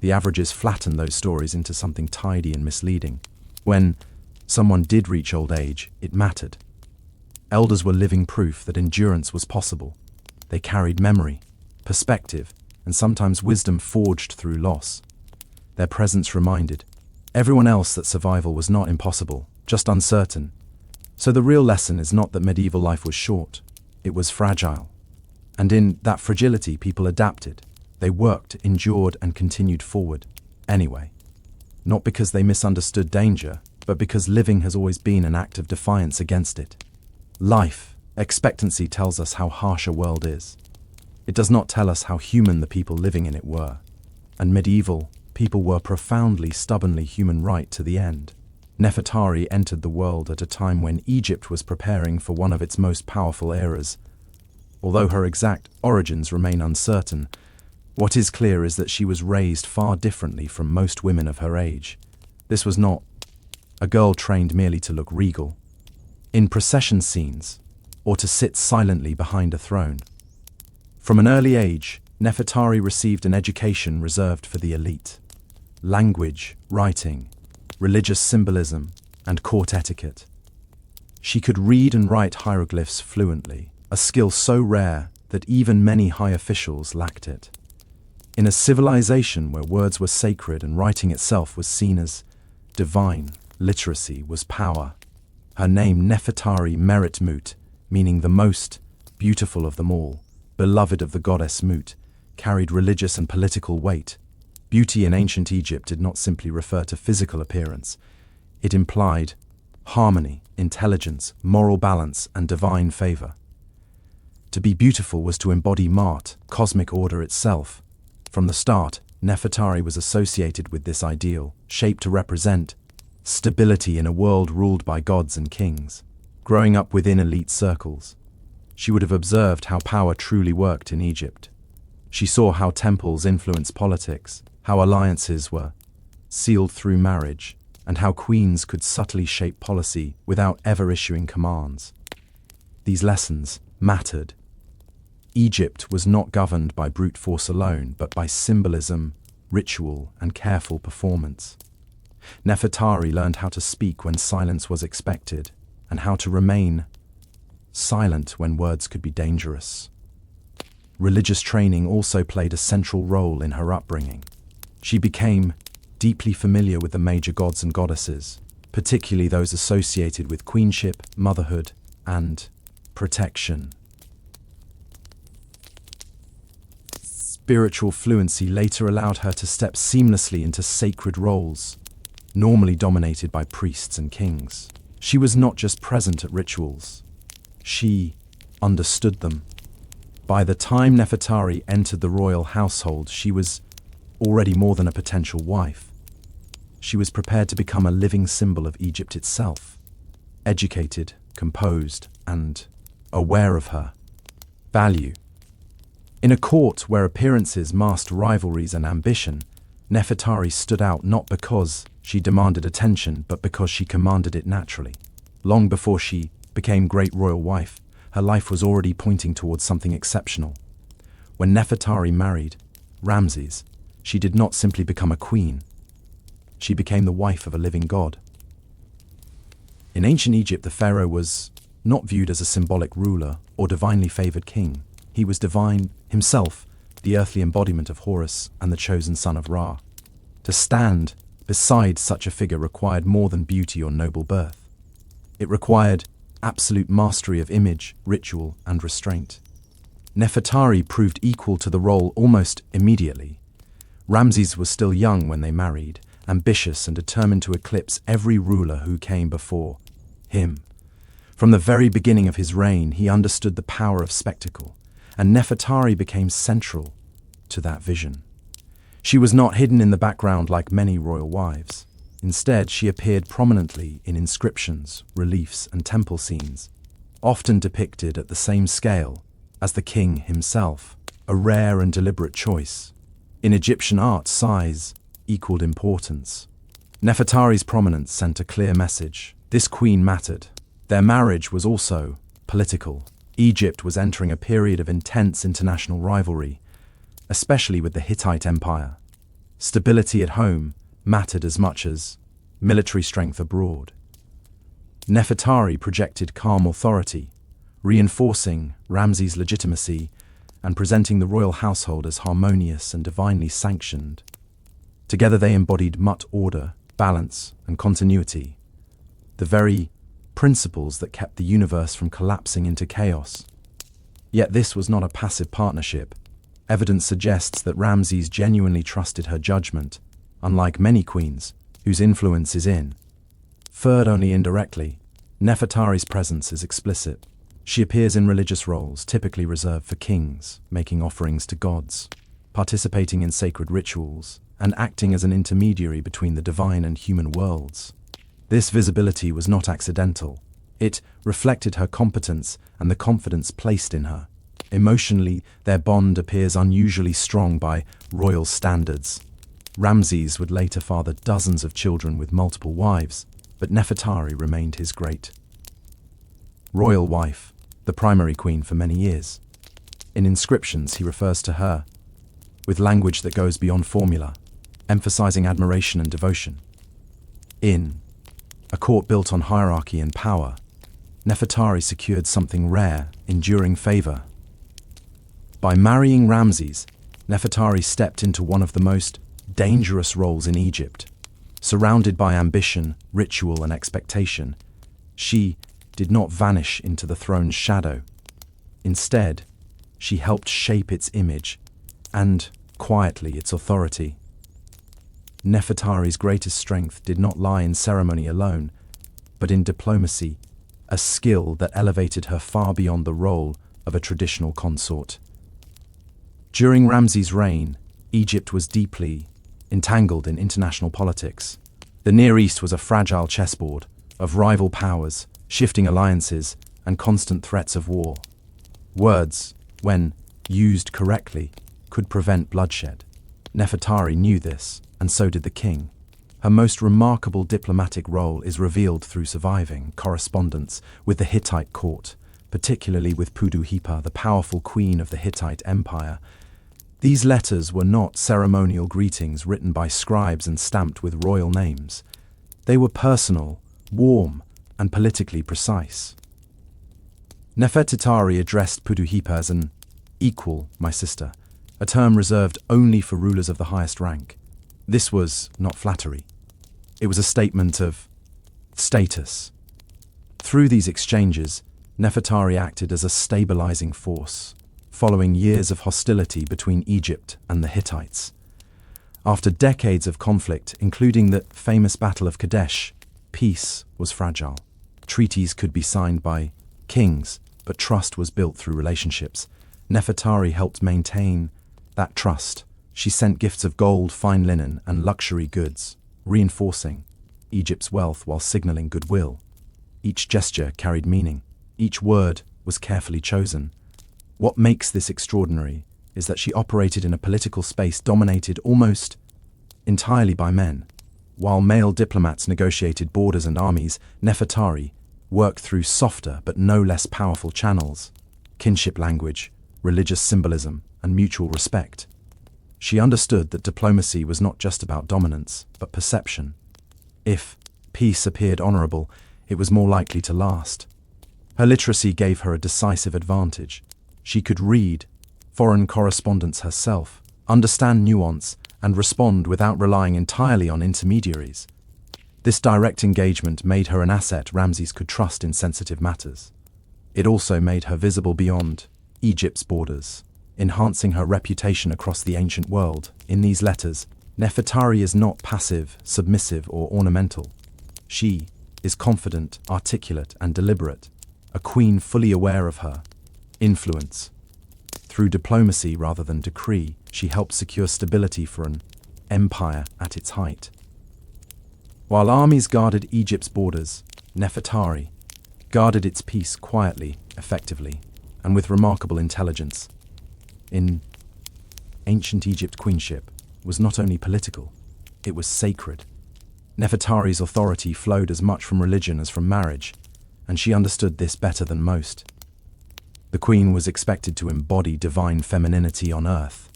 The averages flattened those stories into something tidy and misleading. When someone did reach old age, it mattered. Elders were living proof that endurance was possible. They carried memory, perspective, and sometimes wisdom forged through loss. Their presence reminded everyone else that survival was not impossible, just uncertain. So the real lesson is not that medieval life was short, it was fragile. And in that fragility, people adapted. They worked, endured, and continued forward. Anyway, not because they misunderstood danger, but because living has always been an act of defiance against it. Life expectancy tells us how harsh a world is. It does not tell us how human the people living in it were. And medieval people were profoundly, stubbornly human right to the end. Nefertari entered the world at a time when Egypt was preparing for one of its most powerful eras. Although her exact origins remain uncertain, what is clear is that she was raised far differently from most women of her age. This was not a girl trained merely to look regal in procession scenes or to sit silently behind a throne. From an early age, Nefertari received an education reserved for the elite. Language, writing, religious symbolism, and court etiquette. She could read and write hieroglyphs fluently, a skill so rare that even many high officials lacked it. In a civilization where words were sacred and writing itself was seen as divine, literacy was power. Her name Nefertari Merit Mut, meaning the most beautiful of them all, beloved of the goddess Mut, carried religious and political weight. Beauty in ancient Egypt did not simply refer to physical appearance. It implied harmony, intelligence, moral balance, and divine favor. To be beautiful was to embody Ma'at, cosmic order itself. From the start, Nefertari was associated with this ideal, shaped to represent stability in a world ruled by gods and kings. Growing up within elite circles, she would have observed how power truly worked in Egypt. She saw how temples influenced politics, how alliances were sealed through marriage, and how queens could subtly shape policy without ever issuing commands. These lessons mattered. Egypt was not governed by brute force alone, but by symbolism, ritual, and careful performance. Nefertari learned how to speak when silence was expected, and how to remain silent when words could be dangerous. Religious training also played a central role in her upbringing. She became deeply familiar with the major gods and goddesses, particularly those associated with queenship, motherhood, and protection. Spiritual fluency later allowed her to step seamlessly into sacred roles, normally dominated by priests and kings. She was not just present at rituals, she understood them. By the time Nefertari entered the royal household, she was already more than a potential wife. She was prepared to become a living symbol of Egypt itself, educated, composed, and aware of her value. In a court where appearances masked rivalries and ambition, Nefertari stood out not because she demanded attention, but because she commanded it naturally. Long before she became great royal wife, her life was already pointing towards something exceptional. When Nefertari married Ramses, she did not simply become a queen. She became the wife of a living god. In ancient Egypt, the pharaoh was not viewed as a symbolic ruler or divinely favored king. He was divine himself, the earthly embodiment of Horus and the chosen son of Ra. To stand beside such a figure required more than beauty or noble birth. It required absolute mastery of image, ritual, and restraint. Nefertari proved equal to the role almost immediately. Ramses was still young when they married, ambitious and determined to eclipse every ruler who came before him. From the very beginning of his reign, he understood the power of spectacle, and Nefertari became central to that vision. She was not hidden in the background like many royal wives. Instead, she appeared prominently in inscriptions, reliefs, and temple scenes, often depicted at the same scale as the king himself, a rare and deliberate choice. In Egyptian art, size equaled importance. Nefertari's prominence sent a clear message. This queen mattered. Their marriage was also political. Egypt was entering a period of intense international rivalry, especially with the Hittite Empire. Stability at home mattered as much as military strength abroad. Nefertari projected calm authority, reinforcing Ramses' legitimacy and presenting the royal household as harmonious and divinely sanctioned. Together they embodied Mut order, balance, and continuity, the very principles that kept the universe from collapsing into chaos. Yet this was not a passive partnership. Evidence suggests that Ramses genuinely trusted her judgment. Unlike many queens, whose influence is inferred only indirectly. Nefertari's presence is explicit. She appears in religious roles typically reserved for kings, making offerings to gods, participating in sacred rituals, and acting as an intermediary between the divine and human worlds. This visibility was not accidental. It reflected her competence and the confidence placed in her. Emotionally, their bond appears unusually strong by royal standards. Ramses would later father dozens of children with multiple wives, but Nefertari remained his great royal wife, the primary queen for many years. In inscriptions, he refers to her with language that goes beyond formula, emphasizing admiration and devotion. In a court built on hierarchy and power, Nefertari secured something rare, enduring favor. By marrying Ramses, Nefertari stepped into one of the most dangerous roles in Egypt. Surrounded by ambition, ritual, and expectation, she did not vanish into the throne's shadow. Instead, she helped shape its image and, quietly, its authority. Nefertari's greatest strength did not lie in ceremony alone, but in diplomacy, a skill that elevated her far beyond the role of a traditional consort. During Ramses' reign, Egypt was deeply entangled in international politics. The Near East was a fragile chessboard of rival powers, shifting alliances, and constant threats of war. Words, when used correctly, could prevent bloodshed. Nefertari knew this, and so did the king. Her most remarkable diplomatic role is revealed through surviving correspondence with the Hittite court, particularly with Pudu-Hipa, the powerful queen of the Hittite Empire. These letters were not ceremonial greetings written by scribes and stamped with royal names. They were personal, warm, and politically precise. Nefertari addressed Pudu-Hipa as an equal, my sister, a term reserved only for rulers of the highest rank. This was not flattery. It was a statement of status. Through these exchanges, Nefertari acted as a stabilizing force, following years of hostility between Egypt and the Hittites. After decades of conflict, including the famous Battle of Kadesh, peace was fragile. Treaties could be signed by kings, but trust was built through relationships. Nefertari helped maintain that trust. She sent gifts of gold, fine linen, and luxury goods, reinforcing Egypt's wealth while signaling goodwill. Each gesture carried meaning. Each word was carefully chosen. What makes this extraordinary is that she operated in a political space dominated almost entirely by men. While male diplomats negotiated borders and armies, Nefertari worked through softer but no less powerful channels: kinship language, religious symbolism, and mutual respect. She understood that diplomacy was not just about dominance, but perception. If peace appeared honorable, it was more likely to last. Her literacy gave her a decisive advantage. She could read foreign correspondence herself, understand nuance, and respond without relying entirely on intermediaries. This direct engagement made her an asset Ramses could trust in sensitive matters. It also made her visible beyond Egypt's borders, enhancing her reputation across the ancient world. In these letters, Nefertari is not passive, submissive, or ornamental. She is confident, articulate, and deliberate, a queen fully aware of her influence. Through diplomacy rather than decree, she helped secure stability for an empire at its height. While armies guarded Egypt's borders, Nefertari guarded its peace quietly, effectively, and with remarkable intelligence. In ancient Egypt, queenship was not only political, it was sacred. Nefertari's authority flowed as much from religion as from marriage, and she understood this better than most. The queen was expected to embody divine femininity on earth,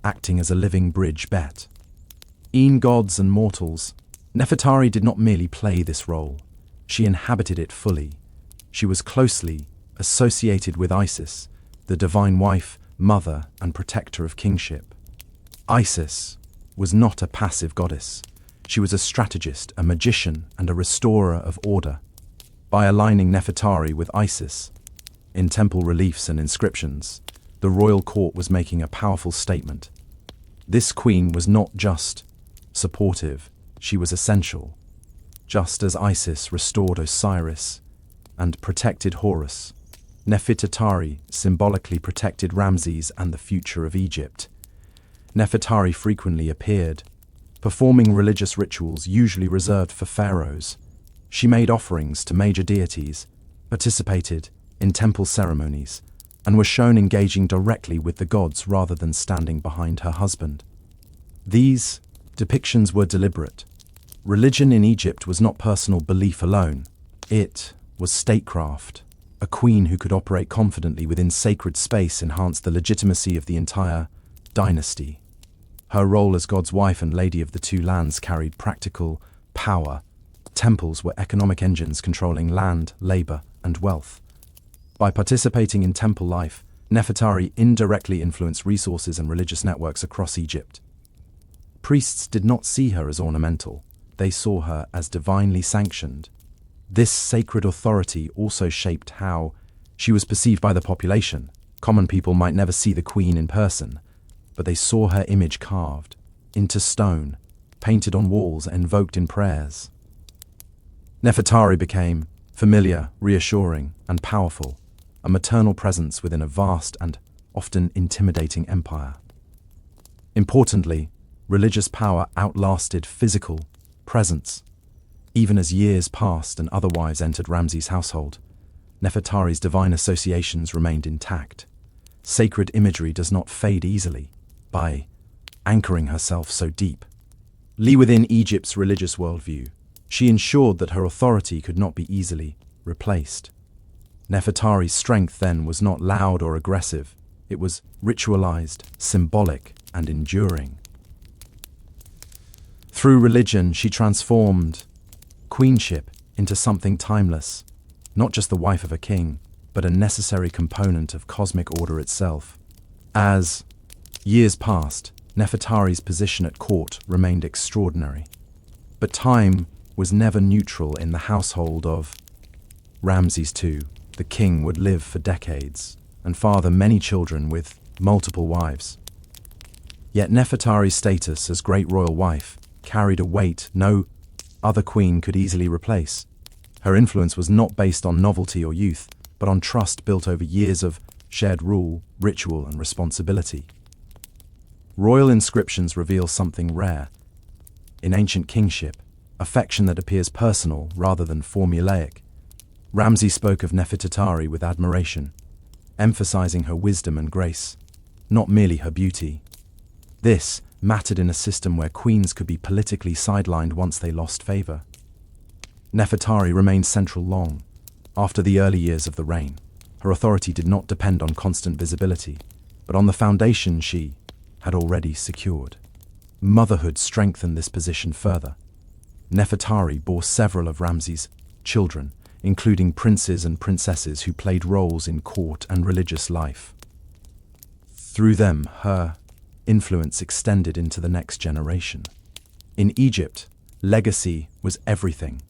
acting as a living bridge between gods and mortals. Nefertari did not merely play this role, she inhabited it fully. She was closely associated with Isis, the divine wife, mother, and protector of kingship. Isis was not a passive goddess. She was a strategist, a magician, and a restorer of order. By aligning Nefertari with Isis in temple reliefs and inscriptions, the royal court was making a powerful statement. This queen was not just supportive, she was essential. Just as Isis restored Osiris and protected Horus, Nefertari symbolically protected Ramses and the future of Egypt. Nefertari frequently appeared, performing religious rituals usually reserved for pharaohs. She made offerings to major deities, participated in temple ceremonies, and was shown engaging directly with the gods rather than standing behind her husband. These depictions were deliberate. Religion in Egypt was not personal belief alone. It was statecraft. A queen who could operate confidently within sacred space enhanced the legitimacy of the entire dynasty. Her role as God's wife and lady of the two lands carried practical power. Temples were economic engines controlling land, labor, and wealth. By participating in temple life, Nefertari indirectly influenced resources and religious networks across Egypt. Priests did not see her as ornamental. They saw her as divinely sanctioned. This sacred authority also shaped how she was perceived by the population. Common people might never see the queen in person, but they saw her image carved into stone, painted on walls, and invoked in prayers. Nefertari became familiar, reassuring, and powerful, a maternal presence within a vast and often intimidating empire. Importantly, religious power outlasted physical presence. Even as years passed and other wives entered Ramses' household, Nefertari's divine associations remained intact. Sacred imagery does not fade easily by anchoring herself so deep. Within Egypt's religious worldview, she ensured that her authority could not be easily replaced. Nefertari's strength then was not loud or aggressive. It was ritualized, symbolic, and enduring. Through religion, she transformed queenship into something timeless, not just the wife of a king, but a necessary component of cosmic order itself. As years passed, Nefertari's position at court remained extraordinary. But time was never neutral in the household of Ramses II. The king would live for decades and father many children with multiple wives. Yet Nefertari's status as great royal wife carried a weight no other queen could easily replace. Her influence was not based on novelty or youth, but on trust built over years of shared rule, ritual, and responsibility. Royal inscriptions reveal something rare. In ancient kingship, affection that appears personal rather than formulaic. Ramses spoke of Nefertari with admiration, emphasizing her wisdom and grace, not merely her beauty. This mattered in a system where queens could be politically sidelined once they lost favor. Nefertari remained central long. After the early years of the reign, her authority did not depend on constant visibility, but on the foundation she had already secured. Motherhood strengthened this position further. Nefertari bore several of Ramses' children, including princes and princesses who played roles in court and religious life. Through them, her influence extended into the next generation. In Egypt, legacy was everything.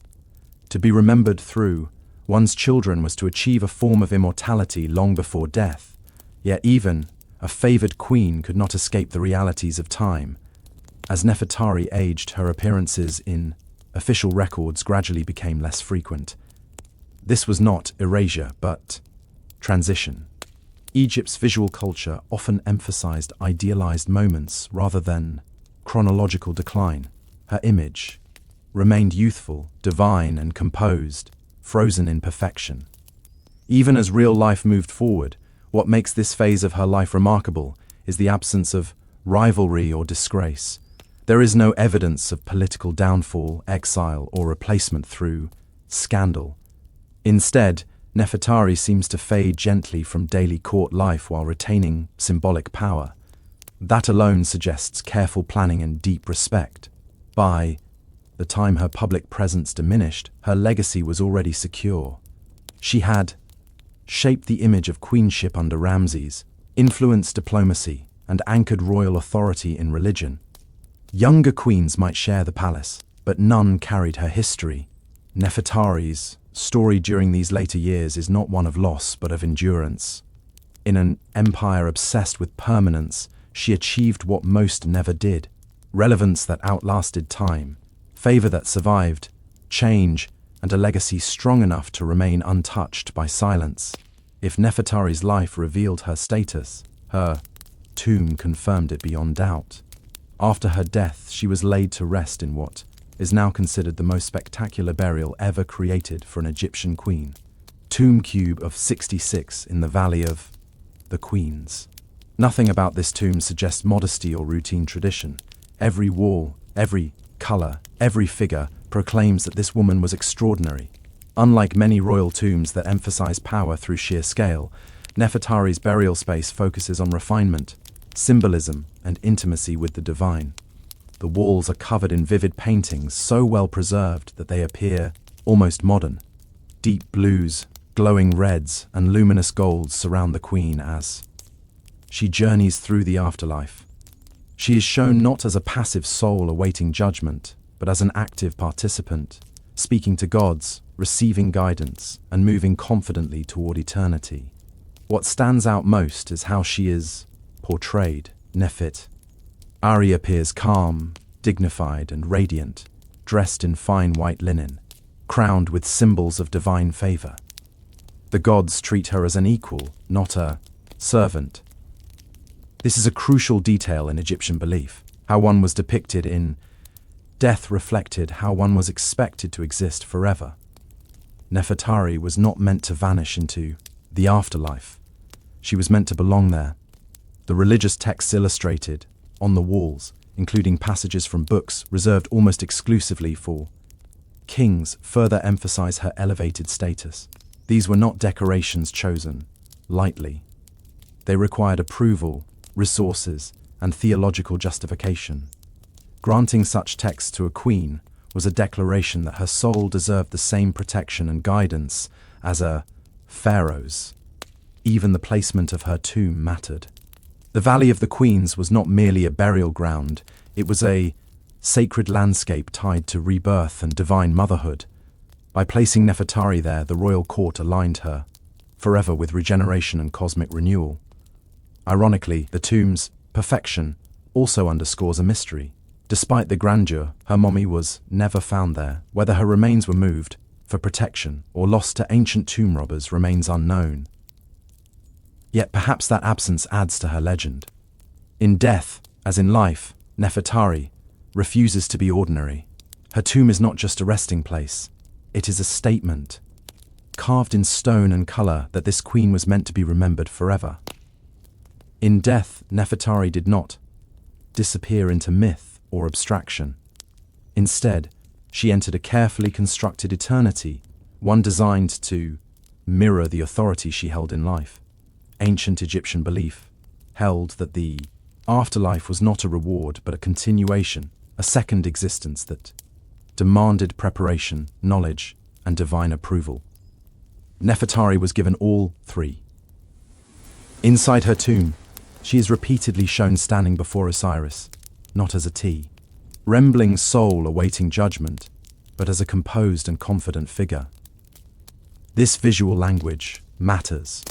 To be remembered through one's children was to achieve a form of immortality long before death. Yet even a favored queen could not escape the realities of time. As Nefertari aged, her appearances in official records gradually became less frequent. This was not erasure, but transition. Egypt's visual culture often emphasized idealized moments rather than chronological decline. Her image remained youthful, divine, and composed, frozen in perfection. Even as real life moved forward, what makes this phase of her life remarkable is the absence of rivalry or disgrace. There is no evidence of political downfall, exile, or replacement through scandal. Instead, Nefertari seems to fade gently from daily court life while retaining symbolic power. That alone suggests careful planning and deep respect. By the time her public presence diminished, her legacy was already secure. She had shaped the image of queenship under Ramses, influenced diplomacy, and anchored royal authority in religion. Younger queens might share the palace, but none carried her history. Nefertari's story during these later years is not one of loss, but of endurance. In an empire obsessed with permanence, she achieved what most never did: relevance that outlasted time. favor that survived, change, and a legacy strong enough to remain untouched by silence. If Nefertari's life revealed her status, her tomb confirmed it beyond doubt. After her death, she was laid to rest in what is now considered the most spectacular burial ever created for an Egyptian queen. Tomb cube of 66 in the Valley of the Queens. Nothing about this tomb suggests modesty or routine tradition. Every wall, every color, every figure proclaims that this woman was extraordinary. Unlike many royal tombs that emphasize power through sheer scale, Nefertari's burial space focuses on refinement, symbolism, and intimacy with the divine. The walls are covered in vivid paintings so well preserved that they appear almost modern. Deep blues, glowing reds, and luminous golds surround the queen as she journeys through the afterlife. She is shown not as a passive soul awaiting judgment, but as an active participant, speaking to gods, receiving guidance, and moving confidently toward eternity. What stands out most is how she is portrayed. Nefertari appears calm, dignified, and radiant, dressed in fine white linen, crowned with symbols of divine favor. The gods treat her as an equal, not a servant. This is a crucial detail in Egyptian belief. How one was depicted in death reflected how one was expected to exist forever. Nefertari was not meant to vanish into the afterlife. She was meant to belong there. The religious texts illustrated on the walls, including passages from books reserved almost exclusively for kings, further emphasize her elevated status. These were not decorations chosen lightly. They required approval, resources, and theological justification. Granting such texts to a queen was a declaration that her soul deserved the same protection and guidance as a pharaoh's. Even the placement of her tomb mattered. The Valley of the Queens was not merely a burial ground, it was a sacred landscape tied to rebirth and divine motherhood. By placing Nefertari there, the royal court aligned her forever with regeneration and cosmic renewal. Ironically, the tomb's perfection also underscores a mystery. Despite the grandeur, her mummy was never found there. Whether her remains were moved for protection or lost to ancient tomb robbers remains unknown. Yet perhaps that absence adds to her legend. In death, as in life, Nefertari refuses to be ordinary. Her tomb is not just a resting place, it is a statement, carved in stone and color, that this queen was meant to be remembered forever. In death, Nefertari did not disappear into myth or abstraction. Instead, she entered a carefully constructed eternity, one designed to mirror the authority she held in life. Ancient Egyptian belief held that the afterlife was not a reward but a continuation, a second existence that demanded preparation, knowledge, and divine approval. Nefertari was given all three. Inside her tomb, she is repeatedly shown standing before Osiris, not as a trembling soul awaiting judgment, but as a composed and confident figure. This visual language matters.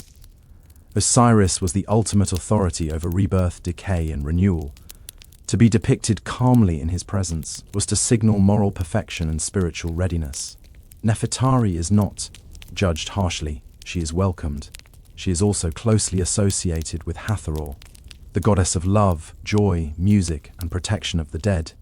Osiris was the ultimate authority over rebirth, decay, and renewal. To be depicted calmly in his presence was to signal moral perfection and spiritual readiness. Nefertari is not judged harshly, she is welcomed. She is also closely associated with Hathor, the goddess of love, joy, music, and protection of the dead.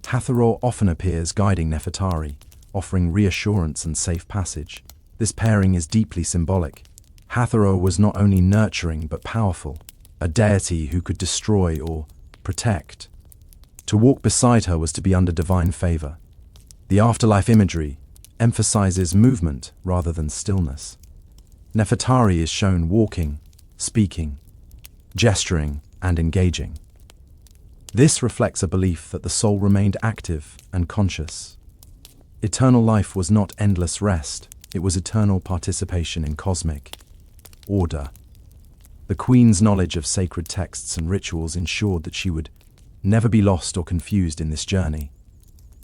Hathor often appears guiding Nefertari, offering reassurance and safe passage. This pairing is deeply symbolic. Hathor was not only nurturing but powerful, a deity who could destroy or protect. To walk beside her was to be under divine favor. The afterlife imagery emphasizes movement rather than stillness. Nefertari is shown walking, speaking, gesturing, and engaging. This reflects a belief that the soul remained active and conscious. Eternal life was not endless rest, it was eternal participation in cosmic order. The queen's knowledge of sacred texts and rituals ensured that she would never be lost or confused in this journey.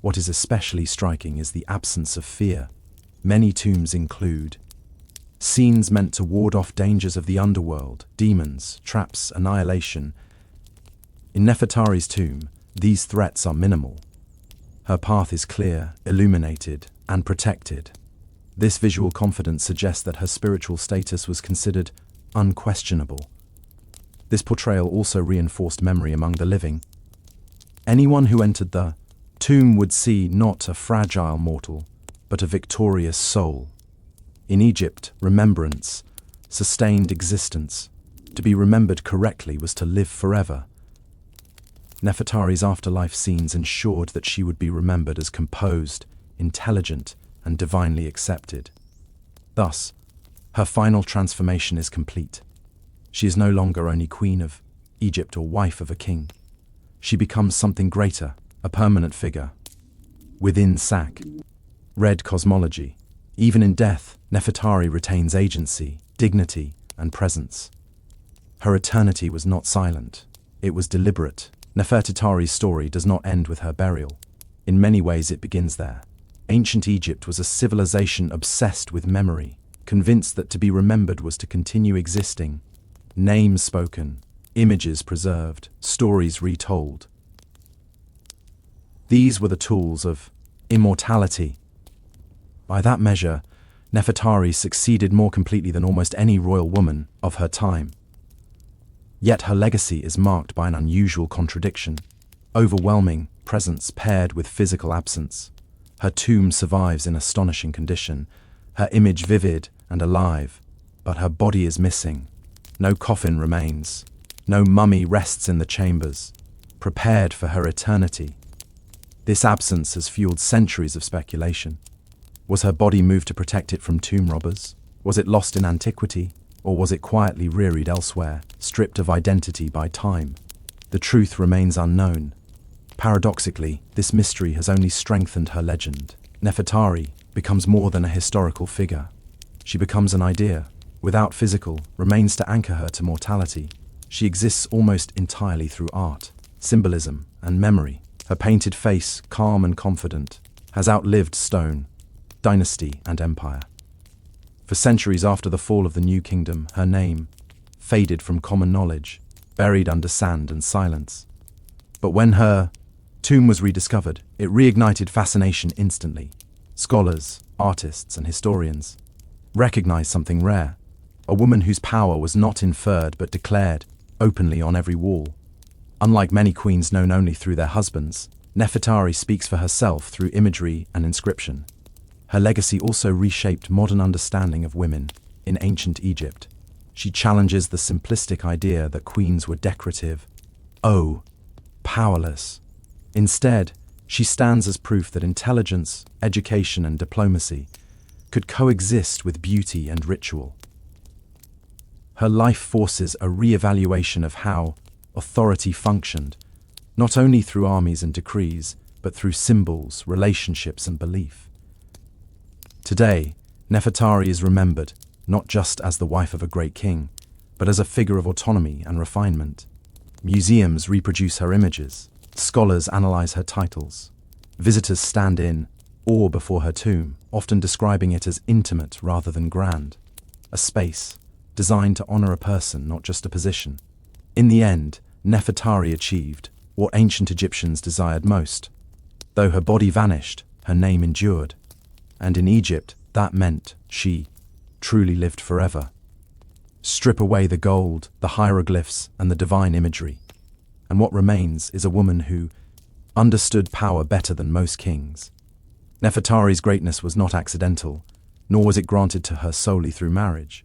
What is especially striking is the absence of fear. Many tombs include scenes meant to ward off dangers of the underworld, demons, traps, annihilation. In Nefertari's tomb, these threats are minimal. Her path is clear, illuminated, and protected. This visual confidence suggests that her spiritual status was considered unquestionable. This portrayal also reinforced memory among the living. Anyone who entered the tomb would see not a fragile mortal, but a victorious soul. In Egypt, remembrance sustained existence. To be remembered correctly was to live forever. Nefertari's afterlife scenes ensured that she would be remembered as composed, intelligent, and divinely accepted. Thus, her final transformation is complete. She is no longer only queen of Egypt or wife of a king. She becomes something greater, a permanent figure. Within Sak, Red cosmology. Even in death, Nefertari retains agency, dignity, and presence. Her eternity was not silent. It was deliberate. Nefertitari's story does not end with her burial. In many ways it begins there. Ancient Egypt was a civilization obsessed with memory, convinced that to be remembered was to continue existing. Names spoken, images preserved, stories retold. These were the tools of immortality. By that measure, Nefertari succeeded more completely than almost any royal woman of her time. Yet her legacy is marked by an unusual contradiction. Overwhelming presence paired with physical absence. Her tomb survives in astonishing condition, her image vivid and alive, but her body is missing. No coffin remains. No mummy rests in the chambers, prepared for her eternity. This absence has fueled centuries of speculation. Was her body moved to protect it from tomb robbers? Was it lost in antiquity? Or was it quietly rearied elsewhere, stripped of identity by time? The truth remains unknown. Paradoxically, this mystery has only strengthened her legend. Nefertari becomes more than a historical figure. She becomes an idea, without physical, remains to anchor her to mortality. She exists almost entirely through art, symbolism, and memory. Her painted face, calm and confident, has outlived stone, dynasty, and empire. For centuries after the fall of the New Kingdom, her name faded from common knowledge, buried under sand and silence. But when her tomb was rediscovered, it reignited fascination instantly. Scholars, artists, and historians recognized something rare, a woman whose power was not inferred but declared openly on every wall. Unlike many queens known only through their husbands, Nefertari speaks for herself through imagery and inscription. Her legacy also reshaped modern understanding of women in ancient Egypt. She challenges the simplistic idea that queens were decorative, powerless. Instead, she stands as proof that intelligence, education, and diplomacy could coexist with beauty and ritual. Her life forces a re-evaluation of how authority functioned, not only through armies and decrees, but through symbols, relationships, and belief. Today, Nefertari is remembered not just as the wife of a great king, but as a figure of autonomy and refinement. Museums reproduce her images, scholars analyze her titles, visitors stand in awe before her tomb, often describing it as intimate rather than grand, a space designed to honor a person, not just a position. In the end, Nefertari achieved what ancient Egyptians desired most. Though her body vanished, her name endured. And in Egypt, that meant she truly lived forever. Strip away the gold, the hieroglyphs, and the divine imagery, and what remains is a woman who understood power better than most kings. Nefertari's greatness was not accidental, nor was it granted to her solely through marriage.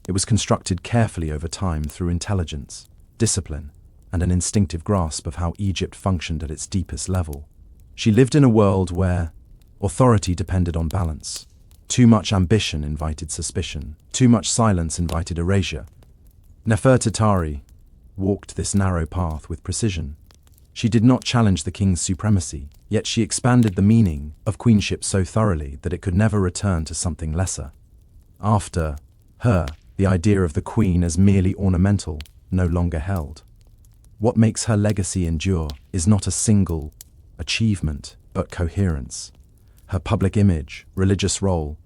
It was constructed carefully over time through intelligence, discipline, and an instinctive grasp of how Egypt functioned at its deepest level. She lived in a world where authority depended on balance. Too much ambition invited suspicion. Too much silence invited erasure. Nefertitari walked this narrow path with precision. She did not challenge the king's supremacy, yet she expanded the meaning of queenship so thoroughly that it could never return to something lesser. After her, the idea of the queen as merely ornamental no longer held. What makes her legacy endure is not a single achievement, but coherence. Her public image, religious role,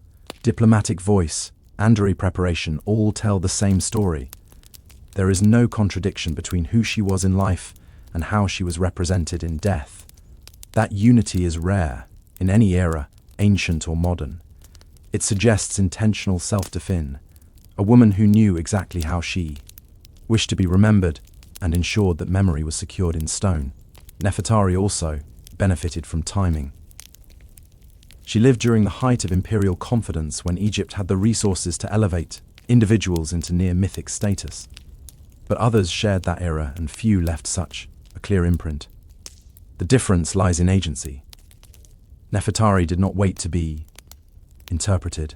diplomatic voice, and preparation all tell the same story. There is no contradiction between who she was in life and how she was represented in death. That unity is rare, in any era, ancient or modern. It suggests intentional self-define, a woman who knew exactly how she wished to be remembered and ensured that memory was secured in stone. Nefertari also benefited from timing. She lived during the height of imperial confidence when Egypt had the resources to elevate individuals into near-mythic status. But others shared that era and few left such a clear imprint. The difference lies in agency. Nefertari did not wait to be interpreted.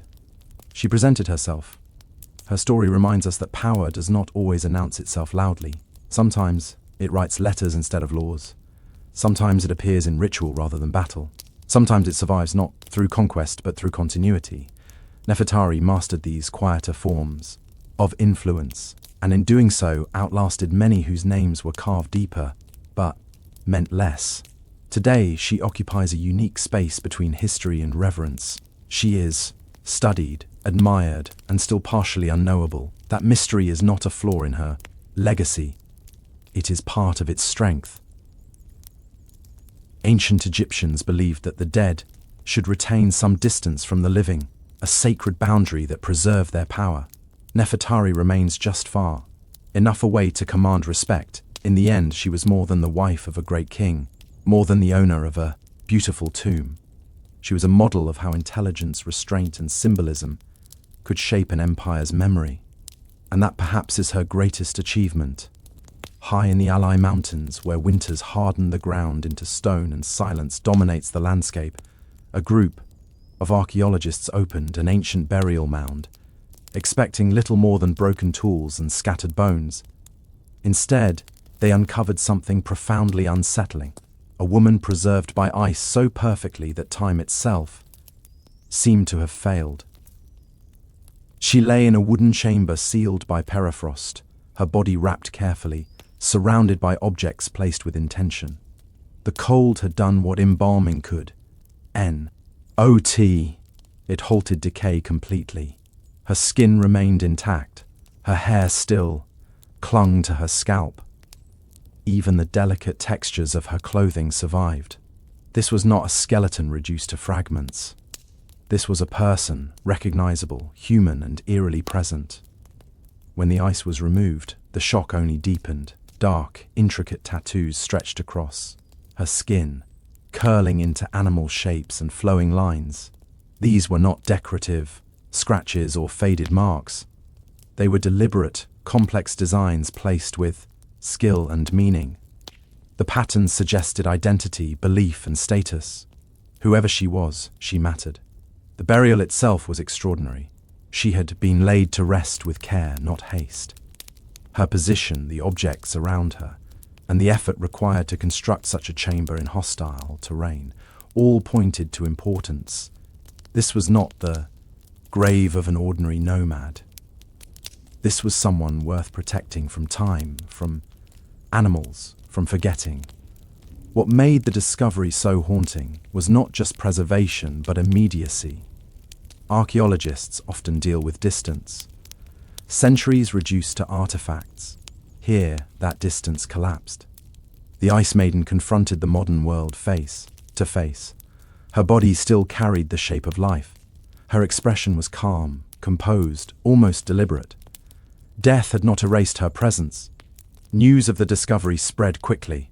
She presented herself. Her story reminds us that power does not always announce itself loudly. Sometimes it writes letters instead of laws. Sometimes it appears in ritual rather than battle. Sometimes it survives not through conquest but through continuity. Nefertari mastered these quieter forms of influence, and in doing so outlasted many whose names were carved deeper, but meant less. Today, she occupies a unique space between history and reverence. She is studied, admired, and still partially unknowable. That mystery is not a flaw in her legacy. It is part of its strength. Ancient Egyptians believed that the dead should retain some distance from the living, a sacred boundary that preserved their power. Nefertari remains just far enough away to command respect. In the end, she was more than the wife of a great king, more than the owner of a beautiful tomb. She was a model of how intelligence, restraint, and symbolism could shape an empire's memory. And that perhaps is her greatest achievement. High in the Alai Mountains, where winters harden the ground into stone and silence dominates the landscape, a group of archaeologists opened an ancient burial mound, expecting little more than broken tools and scattered bones. Instead, they uncovered something profoundly unsettling, a woman preserved by ice so perfectly that time itself seemed to have failed. She lay in a wooden chamber sealed by permafrost, her body wrapped carefully, surrounded by objects placed with intention. The cold had done what embalming could. N.O.T. It halted decay completely. Her skin remained intact, her hair still clung to her scalp. Even the delicate textures of her clothing survived. This was not a skeleton reduced to fragments. This was a person, recognizable, human, and eerily present. When the ice was removed, the shock only deepened. Dark, intricate tattoos stretched across her skin, curling into animal shapes and flowing lines. These were not decorative scratches or faded marks. They were deliberate, complex designs placed with skill and meaning. The patterns suggested identity, belief, and status. Whoever she was, she mattered. The burial itself was extraordinary. She had been laid to rest with care, not haste. Her position, the objects around her, and the effort required to construct such a chamber in hostile terrain, all pointed to importance. This was not the grave of an ordinary nomad. This was someone worth protecting from time, from animals, from forgetting. What made the discovery so haunting was not just preservation, but immediacy. Archaeologists often deal with distance. Centuries reduced to artifacts. Here, that distance collapsed. The Ice Maiden confronted the modern world face to face. Her body still carried the shape of life. Her expression was calm, composed, almost deliberate. Death had not erased her presence. News of the discovery spread quickly.